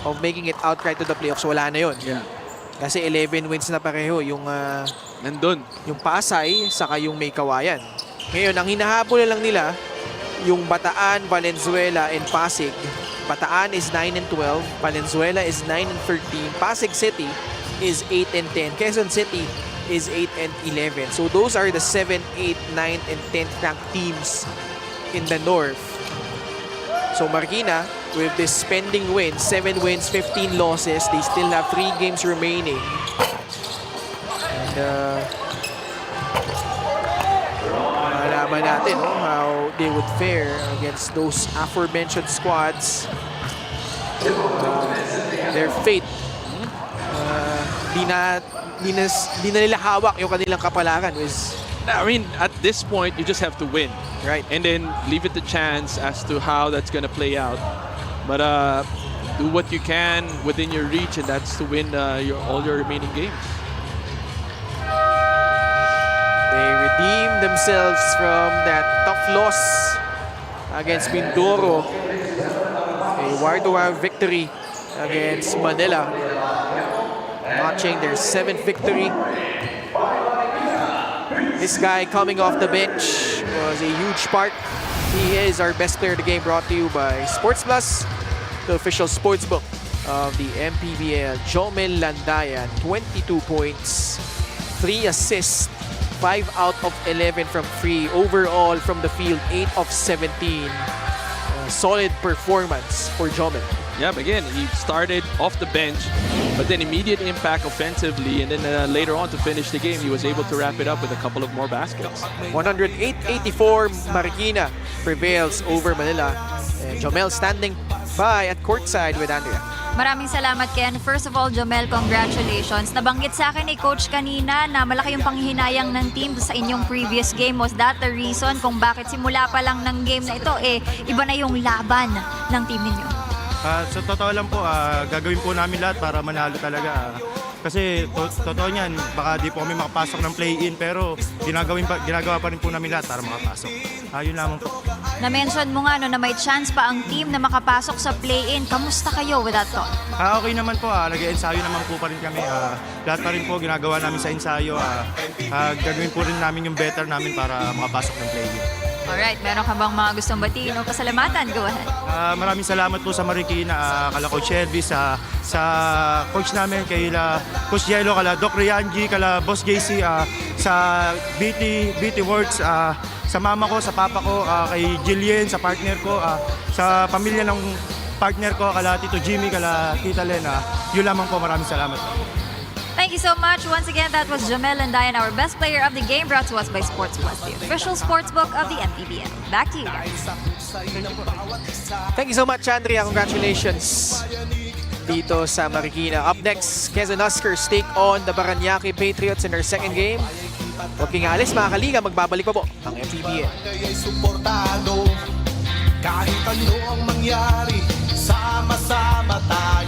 of making it outright to the playoffs, wala na yun. Yeah. Kasi 11 wins na pareho yung nandun. Yung Pasay saka yung May Kawayan. Ngayon, ang hinahabol na lang nila yung Bataan, Valenzuela, and Pasig. Bataan is 9-12, Valenzuela is 9-13, Pasig City is 8-10, Quezon City is 8-11. So those are the 7, 8, 9, and 10th ranked teams in the North. So Marikina, with this pending win, 7 wins, 15 losses, they still have 3 games remaining. And malaman natin how they would fare against those aforementioned squads. Their fate, di na nila hawak yung kanilang kapalaran. I mean, at this point, you just have to win. Right. And then leave it to chance as to how that's going to play out. But do what you can within your reach, and that's to win all your remaining games. They redeem themselves from that tough loss against Mindoro. A wire-to-wire victory against Manila. Notching their 7th victory. This guy coming off the bench was a huge part. He is our best player of the game, brought to you by Sports Plus, the official sportsbook of the MPBL. Jomel Landayan, 22 points, 3 assists, 5 out of 11 from free. Overall from the field, 8 of 17. Solid performance for Jomel. Yeah, but again, he started off the bench, but then immediate impact offensively, and then later on to finish the game, he was able to wrap it up with a couple of more baskets. 108-84, Marikina prevails over Manila. And Jomel standing by at courtside with Andrea. Maraming salamat, Ken. First of all, Jomel, congratulations. Nabanggit sa akin ni Coach kanina na malaki yung panghihinayang ng team sa inyong previous game. Was that the reason kung bakit simula pa lang ng game na ito, iba na yung laban ng team ninyo? Sa totoo lang po, gagawin po namin lahat para manalo talaga. Kasi totoo niyan, baka di po kami makapasok ng play-in, pero ginagawa pa rin po namin lahat para makapasok. Yun lamang po. Na-mention mo nga na may chance pa ang team na makapasok sa play-in. Kamusta kayo with that thought? Okay naman po, nag-ensayo naman po pa rin kami. Lahat pa rin po ginagawa namin sa ensayo. Gagawin po rin namin yung better namin para makapasok ng play-in. Alright, meron ka bang mga gustong batiin o pasalamatan? Go ahead. Maraming salamat po sa Marikina, kala Coach Elvis, sa coach namin, kay Coach Jello, kala Doc Rianji, kala Boss JC, sa BT Works, sa mama ko, sa papa ko, kay Jillian, sa partner ko, sa pamilya ng partner ko, kala Tito Jimmy, kala Tita Len. Yun lamang po, maraming salamat. Thank you so much. Once again, that was Jamel and Diane, our best player of the game, brought to us by Sports Plus, the official sportsbook of the MPBL. Back to you guys. Thank you so much, Andrea. Congratulations dito sa Marikina. Up next, Quezon Huskers take on the Parañaque Patriots in their second game. Huwag kang alis, mga kaliga. Magbabalik pa po ang MPBL. Kahit ano ang mangyari, sama-sama tayo.